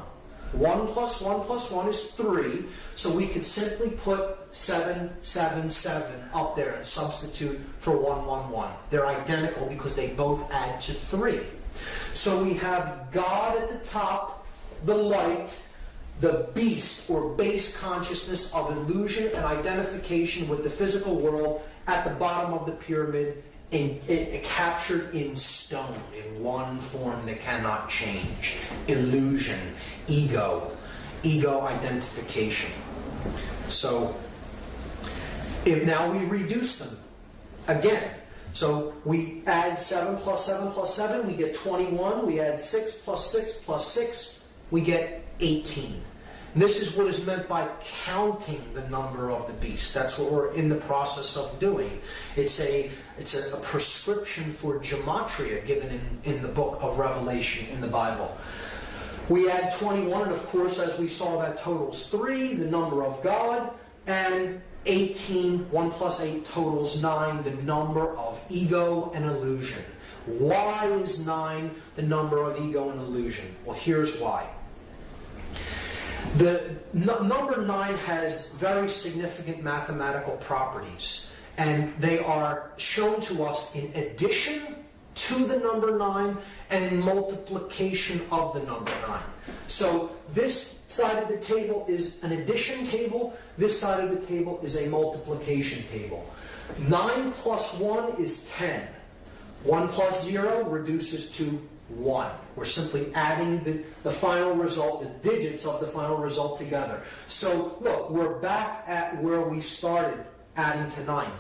1 plus 1 plus 1 is 3, so we could simply put 777 up there and substitute for 111. They're identical because they both add to 3. So we have God at the top, the light, the beast or base consciousess of illusion and identification with the physical world at the bottom of the pyramid, captured in stone, in one form that cannot change. Illusion, ego identification. So, if now we reduce them again. So we add 7 plus 7 plus 7, we get 21. We add 6 plus 6 plus 6, we get 18. And this is what is meant by counting the number of the beast. That's what we're in the process of doing. It's a prescription for gematria given in the book of Revelation in the Bible. We add 21, and of course, as we saw, that totals 3, the number of God, and 18, 1 plus 8 totals 9, the number of ego and illusion. Why is 9 the number of ego and illusion? Well, here's why. The number 9 has very significant mathematical properties, and they are shown to us in addition to the number 9 and in multiplication of the number 9. So this side of the table is an addition table, this side of the table is a multiplication table. 9 plus 1 is 10. 1 plus 0 reduces to 1. We're simply adding the final result, the digits of the final result together. So look, we're back at where we started adding to 9.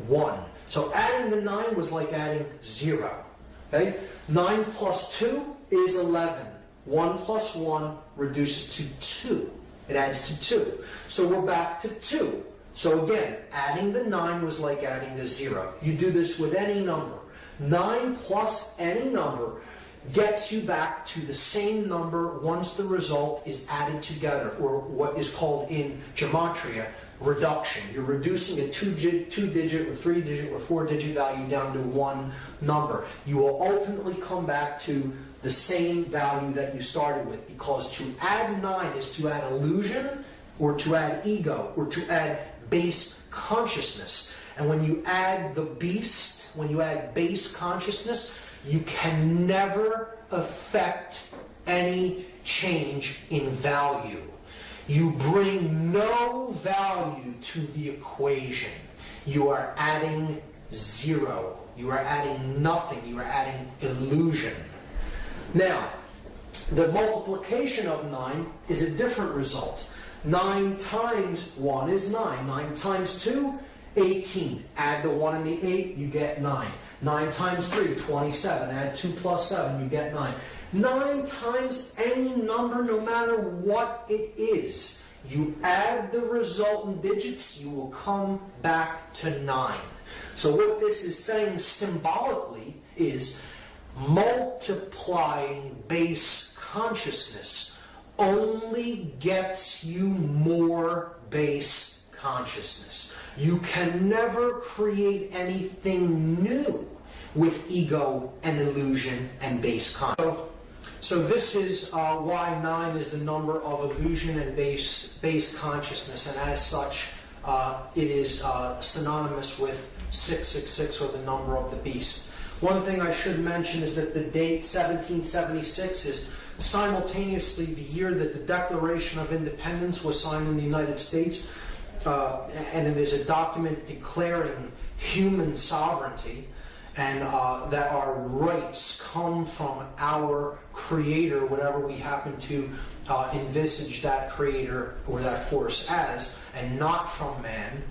1. So adding the 9 was like adding 0. Okay? 9 plus 2 is 11. 1 plus 1 reduces to 2. It adds to 2. So we're back to 2. So again, adding the 9 was like adding the 0. You do this with any number. 9 plus any number gets you back to the same number once the result is added together, or what is called in gematria reduction. You're reducing a two-digit or three-digit or four-digit value down to one number. You will ultimately come back to the same value that you started with, because to add 9 is to add illusion, or to add ego, or to add base consciousness. And when you add the beast, when you add base consciousness, you can never affect any change in value. You bring no value to the equation. You are adding 0. You are adding nothing. You are adding illusion. Now, the multiplication of 9 is a different result. 9 times 1 is 9. 9 times 2, 18. Add the 1 and the 8, you get 9. 9 times 3, 27. Add 2 plus 7, you get 9. 9 times any number, no matter what it is. You add the resultant digits, you will come back to 9. So what this is saying symbolically is multiplying base consciousness only gets you more base consciousness. You can never create anything new with ego and illusion and base consciousness. So this is why 9 is the number of illusion and base consciousness, and as such, it is synonymous with 666, or the number of the beast. One thing I should mention is that the date 1776 is simultaneously the year that the Declaration of Independence was signed in the United States, and it is a document declaring human sovereignty, and that our rights come from our Creator, whatever we happen to envisage that Creator or that force as, and not from man.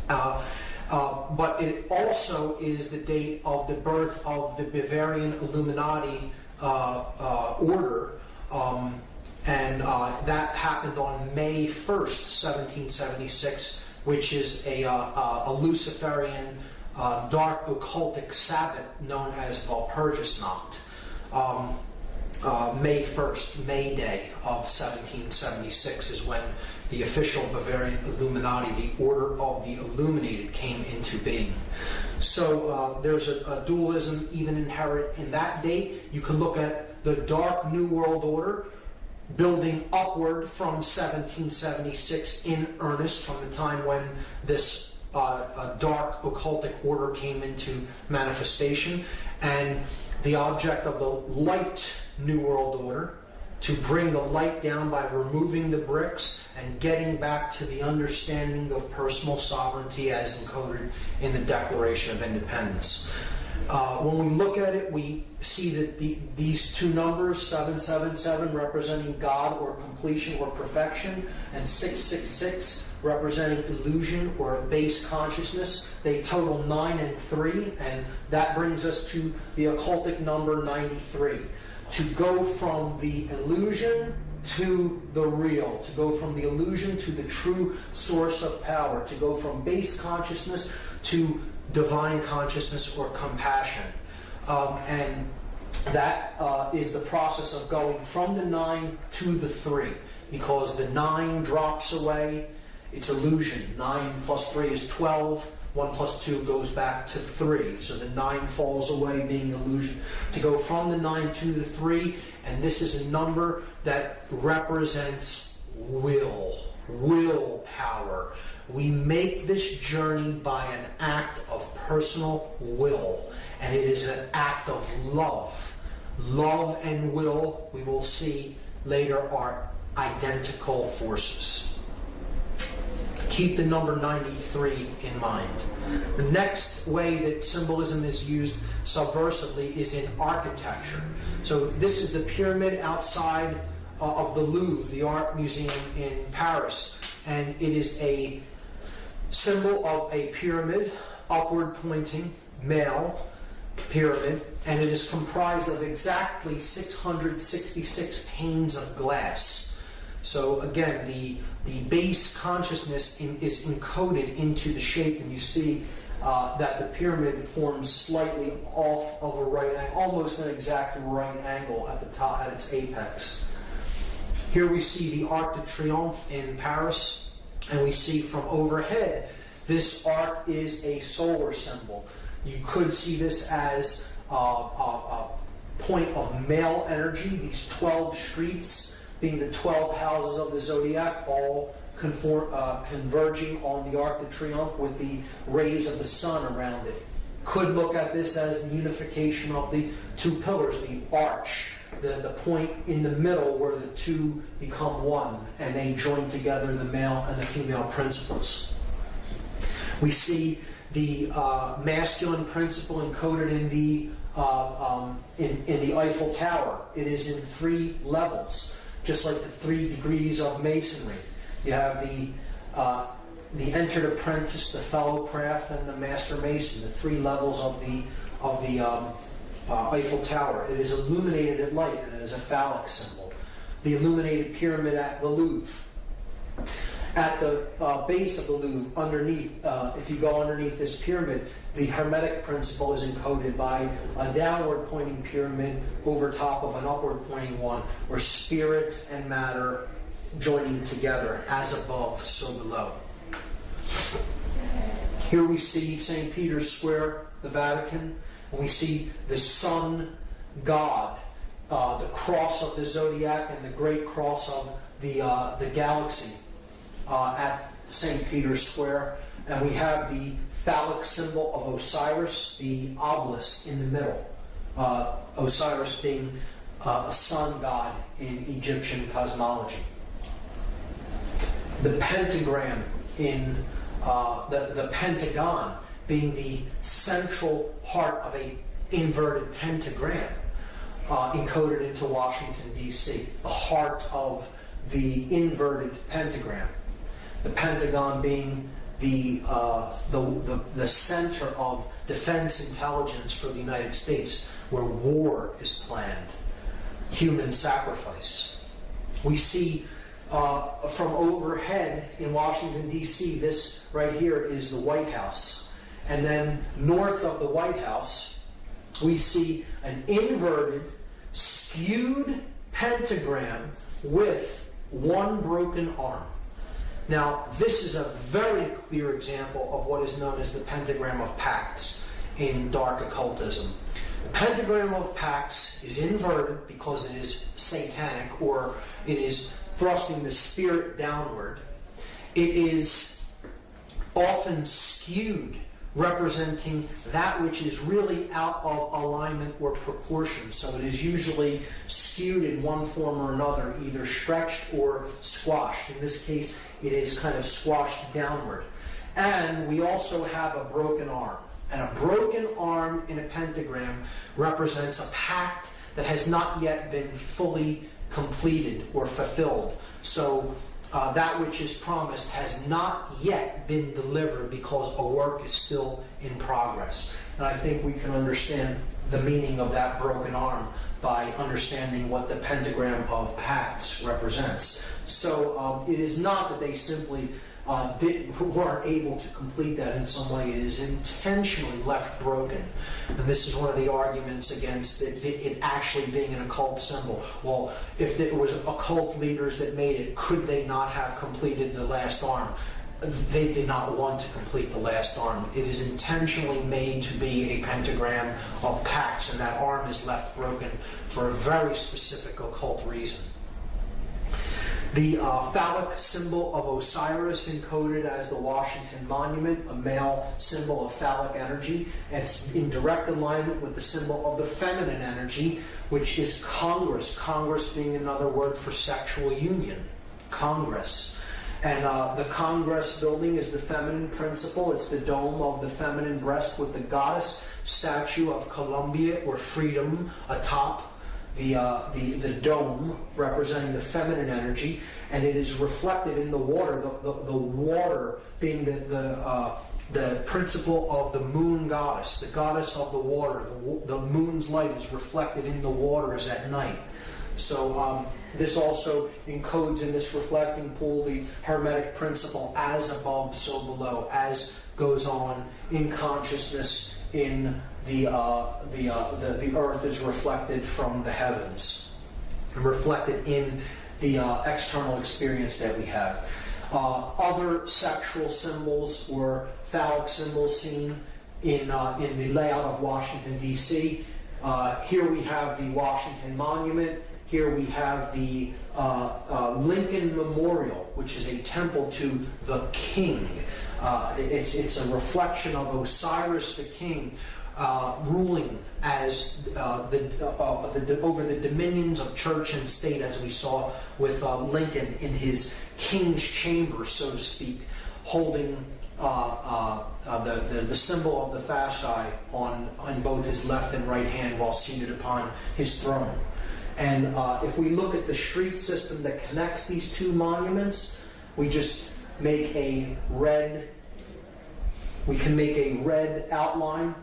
But it also is the date of the birth of the Bavarian Illuminati order, and that happened on May 1st, 1776, which is a Luciferian dark occultic Sabbath known as Walpurgisnacht. May 1st, May Day of 1776 is when the official Bavarian Illuminati, the Order of the Illuminated, came into being. So there's a dualism even inherent in that date. You can look at the Dark New World Order building upward from 1776 in earnest, from the time when this dark occultic order came into manifestation, and the object of the light New World Order, to bring the light down by removing the bricks and getting back to the understanding of personal sovereignty as encoded in the Declaration of Independence. When we look at it, we see that these two numbers, 777 representing God or completion or perfection, and 666 representing illusion or base consciousness, they total 9 and 3, and that brings us to the occultic number 93. To go from the illusion to the real, to go from the illusion to the true source of power, to go from base consciousness to divine consciousness or compassion. And that is the process of going from the 9 to the 3, because the 9 drops away, it's illusion. 9 plus 3 is 12. 1 plus 2 goes back to 3. So the 9 falls away, being illusion. To go from the 9 to the 3, and this is a number that represents willpower. We make this journey by an act of personal will, and it is an act of love. Love and will, we will see later, are identical forces. Keep the number 93 in mind. The next way that symbolism is used subversively is in architecture. So this is the pyramid outside of the Louvre, the art museum in Paris, and it is a symbol of a pyramid, upward pointing, male pyramid, and it is comprised of exactly 666 panes of glass. So again, the base consciousness is encoded into the shape, and you see that the pyramid forms slightly off of a right angle, almost an exact right angle at the top, at its apex. Here we see the Arc de Triomphe in Paris, and we see from overhead, this arc is a solar symbol. You could see this as a point of male energy, these 12 streets being the 12 houses of the zodiac, all converging on the Arc de Triomphe with the rays of the sun around it. Could look at this as the unification of the two pillars, the arch, the point in the middle where the two become one, and they join together the male and the female principles. We see the masculine principle encoded in the Eiffel Tower. It is in 3 levels, just like the 3 degrees of masonry. You have the entered apprentice, the fellow craft, and the master mason, the 3 levels of the Eiffel Tower. It is illuminated at light, and it is a phallic symbol. The illuminated pyramid at the Louvre. At the base of the Louvre, underneath, if you go underneath this pyramid, the Hermetic principle is encoded by a downward pointing pyramid over top of an upward pointing one, where spirit and matter joining together, as above, so below. Here we see St. Peter's Square, the Vatican, and we see the sun god, the cross of the zodiac, and the great cross of the galaxy at St. Peter's Square. And we have the phallic symbol of Osiris, the obelisk in the middle. Osiris being a sun god in Egyptian cosmology. The pentagram in the pentagon being the central part of a inverted pentagram encoded into Washington, D.C., the heart of the inverted pentagram. The Pentagon being the center of defense intelligence for the United States, where war is planned, human sacrifice. We see from overhead in Washington, D.C., this right here is the White House. And then north of the White House, we see an inverted, skewed pentagram with one broken arm. Now, this is a very clear example of what is known as the pentagram of Pax in dark occultism. The pentagram of Pax is inverted because it is satanic, or it is thrusting the spirit downward. It is often skewed, representing that which is really out of alignment or proportion. So it is usually skewed in one form or another, either stretched or squashed. In this case, it is kind of squashed downward. And we also have a broken arm. And a broken arm in a pentagram represents a pact that has not yet been fully completed or fulfilled. So that which is promised has not yet been delivered because a work is still in progress. And I think we can understand the meaning of that broken arm by understanding what the pentagram of Pax represents. So it is not that they simply weren't able to complete that in some way. It is intentionally left broken. And this is one of the arguments against it actually being an occult symbol. Well, if it was occult leaders that made it, could they not have completed the last arm? They did not want to complete the last arm. It is intentionally made to be a pentagram of Pax, and that arm is left broken for a very specific occult reason. The phallic symbol of Osiris, encoded as the Washington Monument, a male symbol of phallic energy, and it's in direct alignment with the symbol of the feminine energy, which is Congress. Congress being another word for sexual union. Congress. And the Congress building is the feminine principle. It's the dome of the feminine breast with the goddess statue of Columbia, or freedom, atop the dome, representing the feminine energy, and it is reflected in the water. The water being the principle of the moon goddess, the goddess of the water. The moon's light is reflected in the waters at night. So This also encodes in this reflecting pool the Hermetic principle, as above, so below, as goes on in consciousness in the earth is reflected from the heavens, and reflected in the external experience that we have. Other sexual symbols or phallic symbols seen in the layout of Washington, D.C. Here we have the Washington Monument. Here we have the Lincoln Memorial, which is a temple to the king. It's a reflection of Osiris the king ruling as over the dominions of church and state, as we saw with Lincoln in his king's chamber, so to speak, holding the symbol of the fasci on both his left and right hand while seated upon his throne. And if we look at the street system that connects these two monuments, we just make a red. We can make a red outline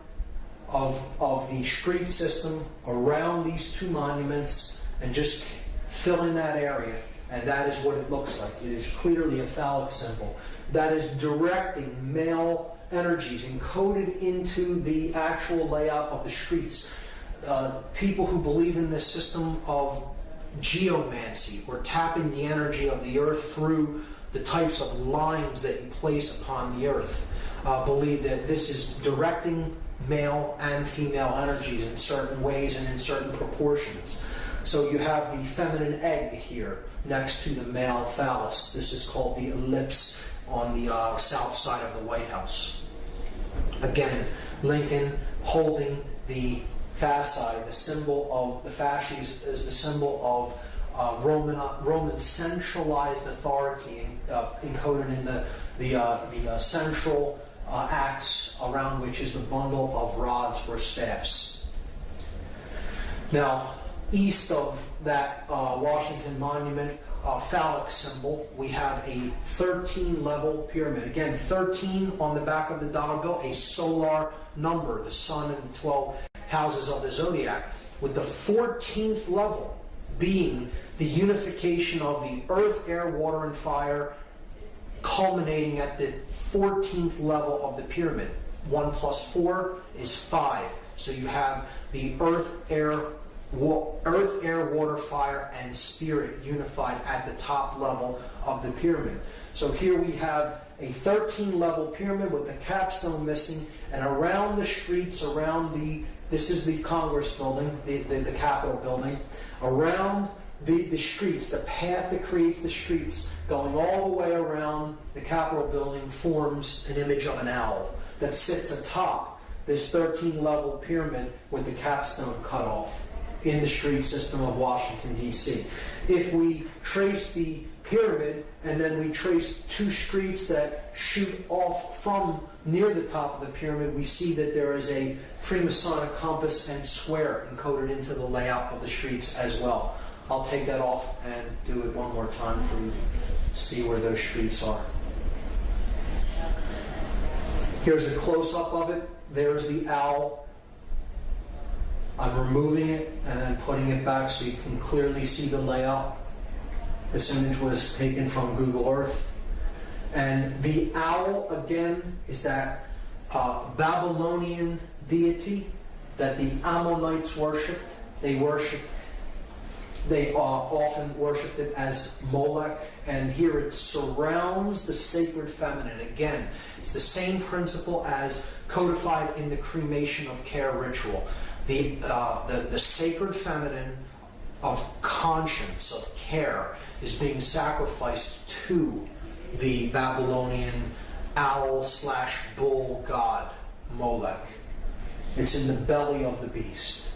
of the street system around these two monuments and just fill in that area. And that is what it looks like. It is clearly a phallic symbol that is directing male energies encoded into the actual layout of the streets. People who believe in this system of geomancy, or tapping the energy of the earth through the types of lines that you place upon the earth, believe that this is directing male and female energies in certain ways and in certain proportions. So you have the feminine egg here next to the male phallus. This is called the ellipse on the south side of the White House. Again, Lincoln holding the fasci, the symbol of the fasces is the symbol of Roman centralized authority, encoded in the central axe around which is the bundle of rods or staffs. Now, east of that Washington Monument phallic symbol, we have a 13-level pyramid. Again, 13 on the back of the dollar bill, a solar number, the sun and the 12 houses of the zodiac, with the 14th level being the unification of the earth, air, water, and fire, culminating at the 14th level of the pyramid. 1 plus 4 is 5. So you have the earth, air, water, fire, and spirit unified at the top level of the pyramid. So here we have a 13-level pyramid with the capstone missing, and around the streets, this is the Congress building, the Capitol building, around the streets, the path that creates the streets, going all the way around the Capitol building, forms an image of an owl that sits atop this 13-level pyramid with the capstone cut off in the street system of Washington, D.C. If we trace the pyramid and then we trace two streets that shoot off from near the top of the pyramid, we see that there is a Freemasonic compass and square encoded into the layout of the streets as well. I'll take that off and do it one more time for you to see where those streets are. Here's a close-up of it. There's the owl. I'm removing it and then putting it back so you can clearly see the layout. This image was taken from Google Earth. And the owl, again, is that Babylonian deity that the Ammonites worshipped. They often worshipped it as Molech, and here it surrounds the sacred feminine. Again, it's the same principle as codified in the cremation of care ritual. The sacred feminine of conscience, of care, is being sacrificed to the Babylonian owl/bull god, Molech. It's in the belly of the beast.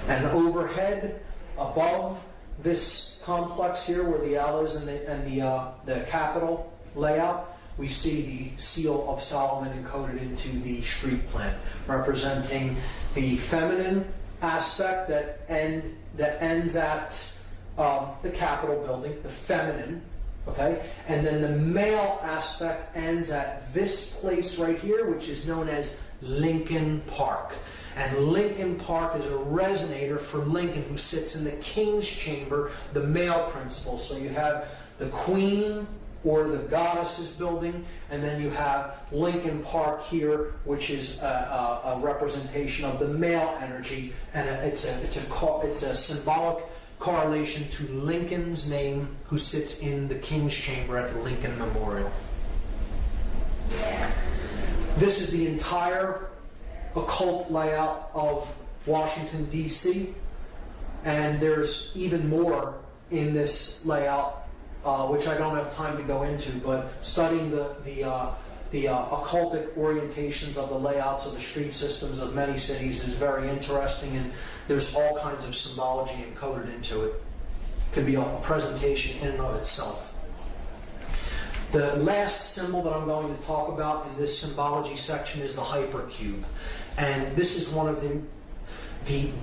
And overhead, above this complex here, where the owl is and the Capitol layout, we see the seal of Solomon encoded into the street plan, representing the feminine aspect that ends at the Capitol building, the feminine, okay, and then the male aspect ends at this place right here, which is known as Lincoln Park. And Lincoln Park is a resonator for Lincoln, who sits in the king's chamber, the male principle. So you have the queen or the goddesses building, and then you have Lincoln Park here, which is a representation of the male energy, and it's a symbolic correlation to Lincoln's name, who sits in the king's chamber at the Lincoln Memorial. This is the entire occult layout of Washington, D.C., and there's even more in this layout, which I don't have time to go into, but studying the occultic orientations of the layouts of the street systems of many cities is very interesting, and there's all kinds of symbology encoded into it. It could be a presentation in and of itself. The last symbol that I'm going to talk about in this symbology section is the hypercube. And this is one of the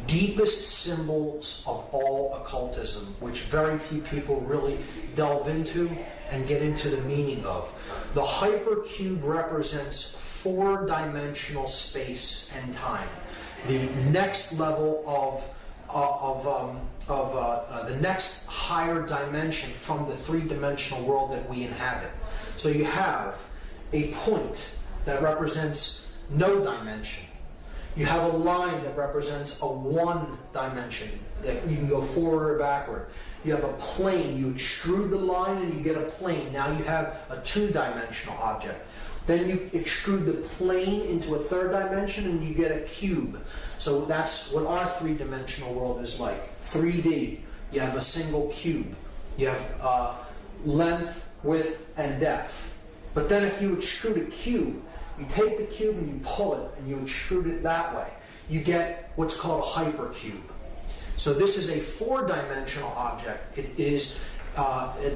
deepest symbols of all occultism, which very few people really delve into and get into the meaning of. The hypercube represents four-dimensional space and time. The next level the next higher dimension from the three-dimensional world that we inhabit. So you have a point that represents no dimension. You have a line that represents a one dimension, that you can go forward or backward. You have a plane. You extrude the line and you get a plane. Now you have a two-dimensional object. Then you extrude the plane into a third dimension and you get a cube. So that's what our three-dimensional world is like. 3D. You have a single cube. You have length, width, and depth. But then if you extrude a cube, you take the cube and you pull it and you extrude it that way. You get what's called a hypercube. So this is a four-dimensional object. It is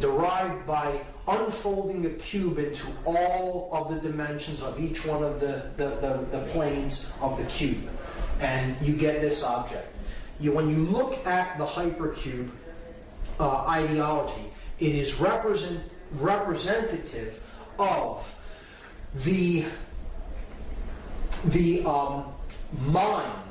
derived by unfolding a cube into all of the dimensions of each one of the planes of the cube. And you get this object. When you look at the hypercube ideology, it is representative of the mind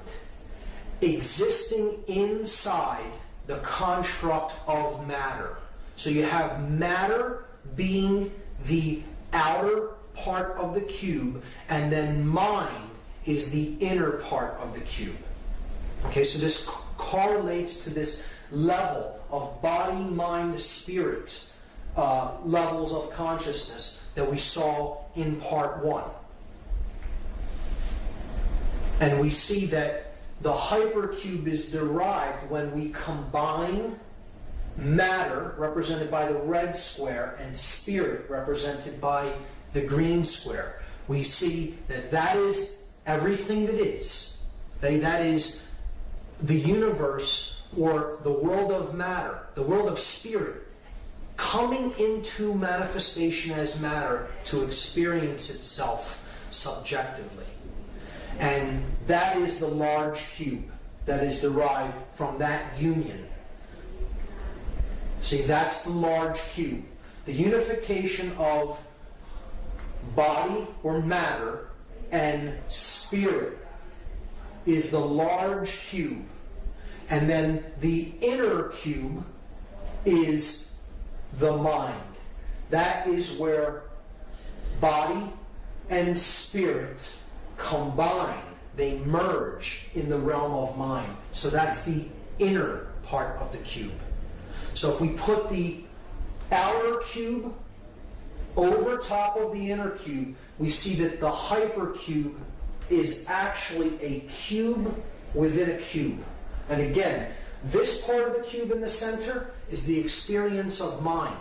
existing inside the construct of matter. So you have matter being the outer part of the cube, and then mind is the inner part of the cube. Okay, so this correlates to this level of body, mind, spirit levels of consciousness that we saw in part 1. And we see that the hypercube is derived when we combine matter, represented by the red square, and spirit, represented by the green square. We see that that is everything that is. That is the universe, or the world of matter, the world of spirit, coming into manifestation as matter to experience itself subjectively. And that is the large cube that is derived from that union. See, that's the large cube. The unification of body or matter and spirit is the large cube. And then the inner cube is the mind. That is where body and spirit combine. They merge in the realm of mind. So that's the inner part of the cube. So if we put the outer cube over top of the inner cube, we see that the hypercube is actually a cube within a cube. And again, this part of the cube in the center is the experience of mind.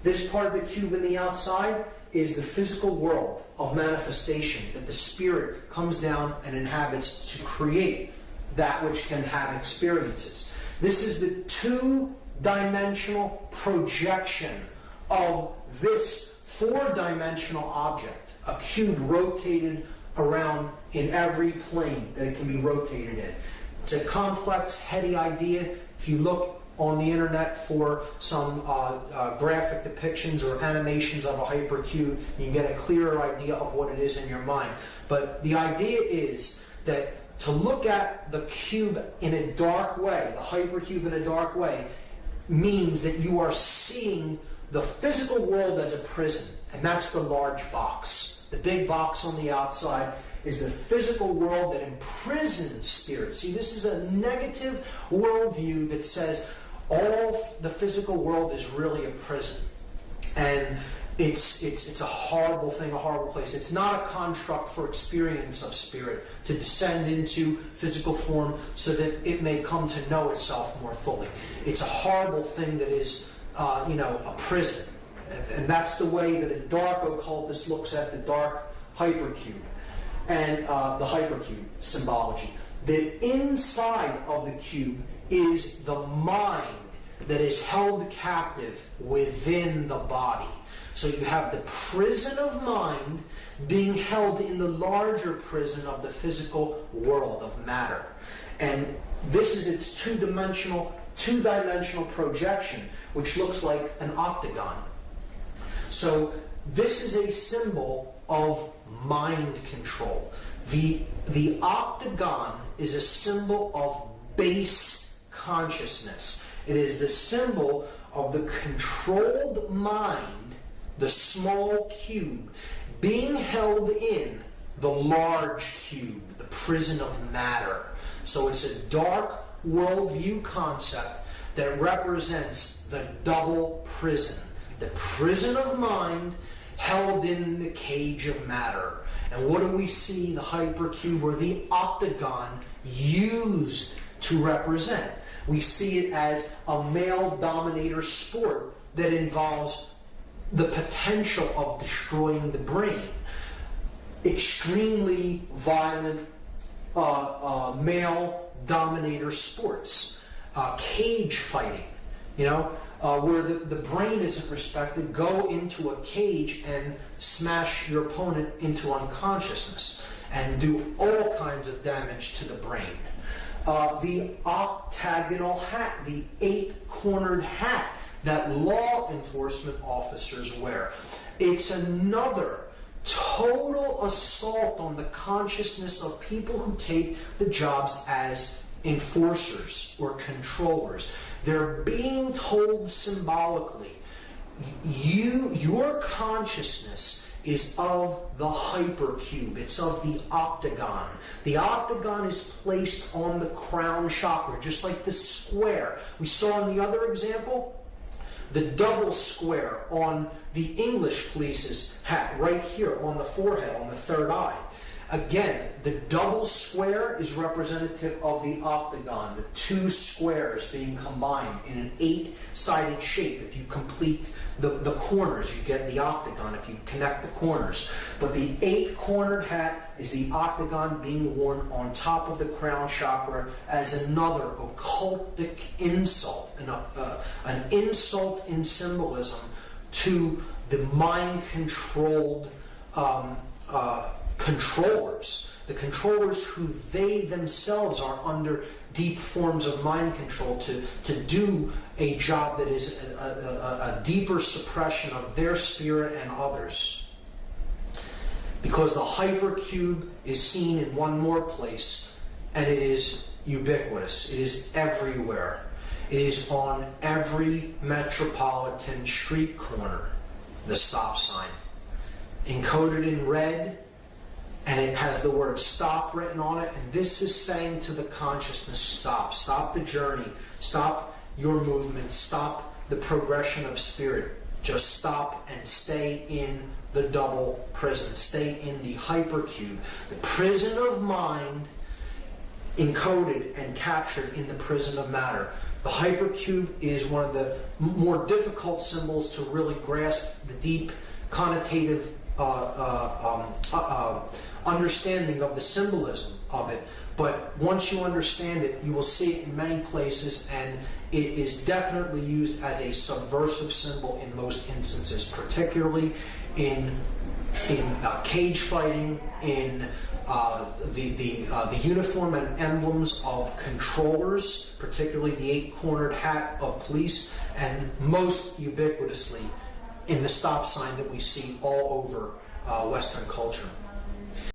This part of the cube in the outside is the physical world of manifestation that the spirit comes down and inhabits to create that which can have experiences. This is the two-dimensional projection of this four-dimensional object, a cube rotated around in every plane that it can be rotated in. It's a complex, heady idea. If you look on the internet for some graphic depictions or animations of a hypercube, you can get a clearer idea of what it is in your mind. But the idea is that to look at the cube in a dark way, the hypercube in a dark way, means that you are seeing the physical world as a prison, and that's the large box. The big box on the outside is the physical world that imprisons spirit. See, this is a negative worldview that says all the physical world is really a prison. And it's a horrible thing, a horrible place. It's not a construct for experience of spirit to descend into physical form so that it may come to know itself more fully. It's a horrible thing that is, a prison. And that's the way that a dark occultist looks at the dark hypercube and the hypercube symbology. The inside of the cube is the mind that is held captive within the body. So you have the prison of mind being held in the larger prison of the physical world of matter. And this is its two-dimensional projection, which looks like an octagon. So this is a symbol of mind control. The octagon is a symbol of base consciousness. It is the symbol of the controlled mind, the small cube, being held in the large cube, the prison of matter. So it's a dark worldview concept that represents the double prison. The prison of mind held in the cage of matter. And what do we see the hypercube or the octagon used to represent? We see it as a male dominator sport that involves the potential of destroying the brain. Extremely violent male dominator sports. Cage fighting, where the brain isn't respected. Go into a cage and smash your opponent into unconsciousness and do all kinds of damage to the brain. The octagonal hat, the 8-cornered hat that law enforcement officers wear. It's another total assault on the consciousness of people who take the jobs as enforcers or controllers. They're being told symbolically, your consciousness is of the hypercube. It's of the octagon. The octagon is placed on the crown chakra, just like the square. We saw in the other example, the double square on the English police's hat, right here on the forehead, on the third eye. Again, the double square is representative of the octagon, the two squares being combined in an 8-sided shape. If you complete the corners, you get the octagon if you connect the corners. But the 8-cornered hat is the octagon being worn on top of the crown chakra as another occultic insult, an insult in symbolism to the mind-controlled controllers, the controllers who they themselves are under deep forms of mind control to do a job that is a deeper suppression of their spirit and others. Because the hypercube is seen in one more place, and it is ubiquitous. It is everywhere. It is on every metropolitan street corner, the stop sign. Encoded in red, and it has the word stop written on it, and this is saying to the consciousness, stop. Stop the journey. Stop your movement. Stop the progression of spirit. Just stop and stay in the double prison. Stay in the hypercube. The prison of mind encoded and captured in the prison of matter. The hypercube is one of the more difficult symbols to really grasp the deep connotative understanding of the symbolism of it. But once you understand it, you will see it in many places, and it is definitely used as a subversive symbol in most instances, particularly in cage fighting, in the uniform and emblems of controllers, particularly the 8-cornered hat of police, and most ubiquitously in the stop sign that we see all over Western culture.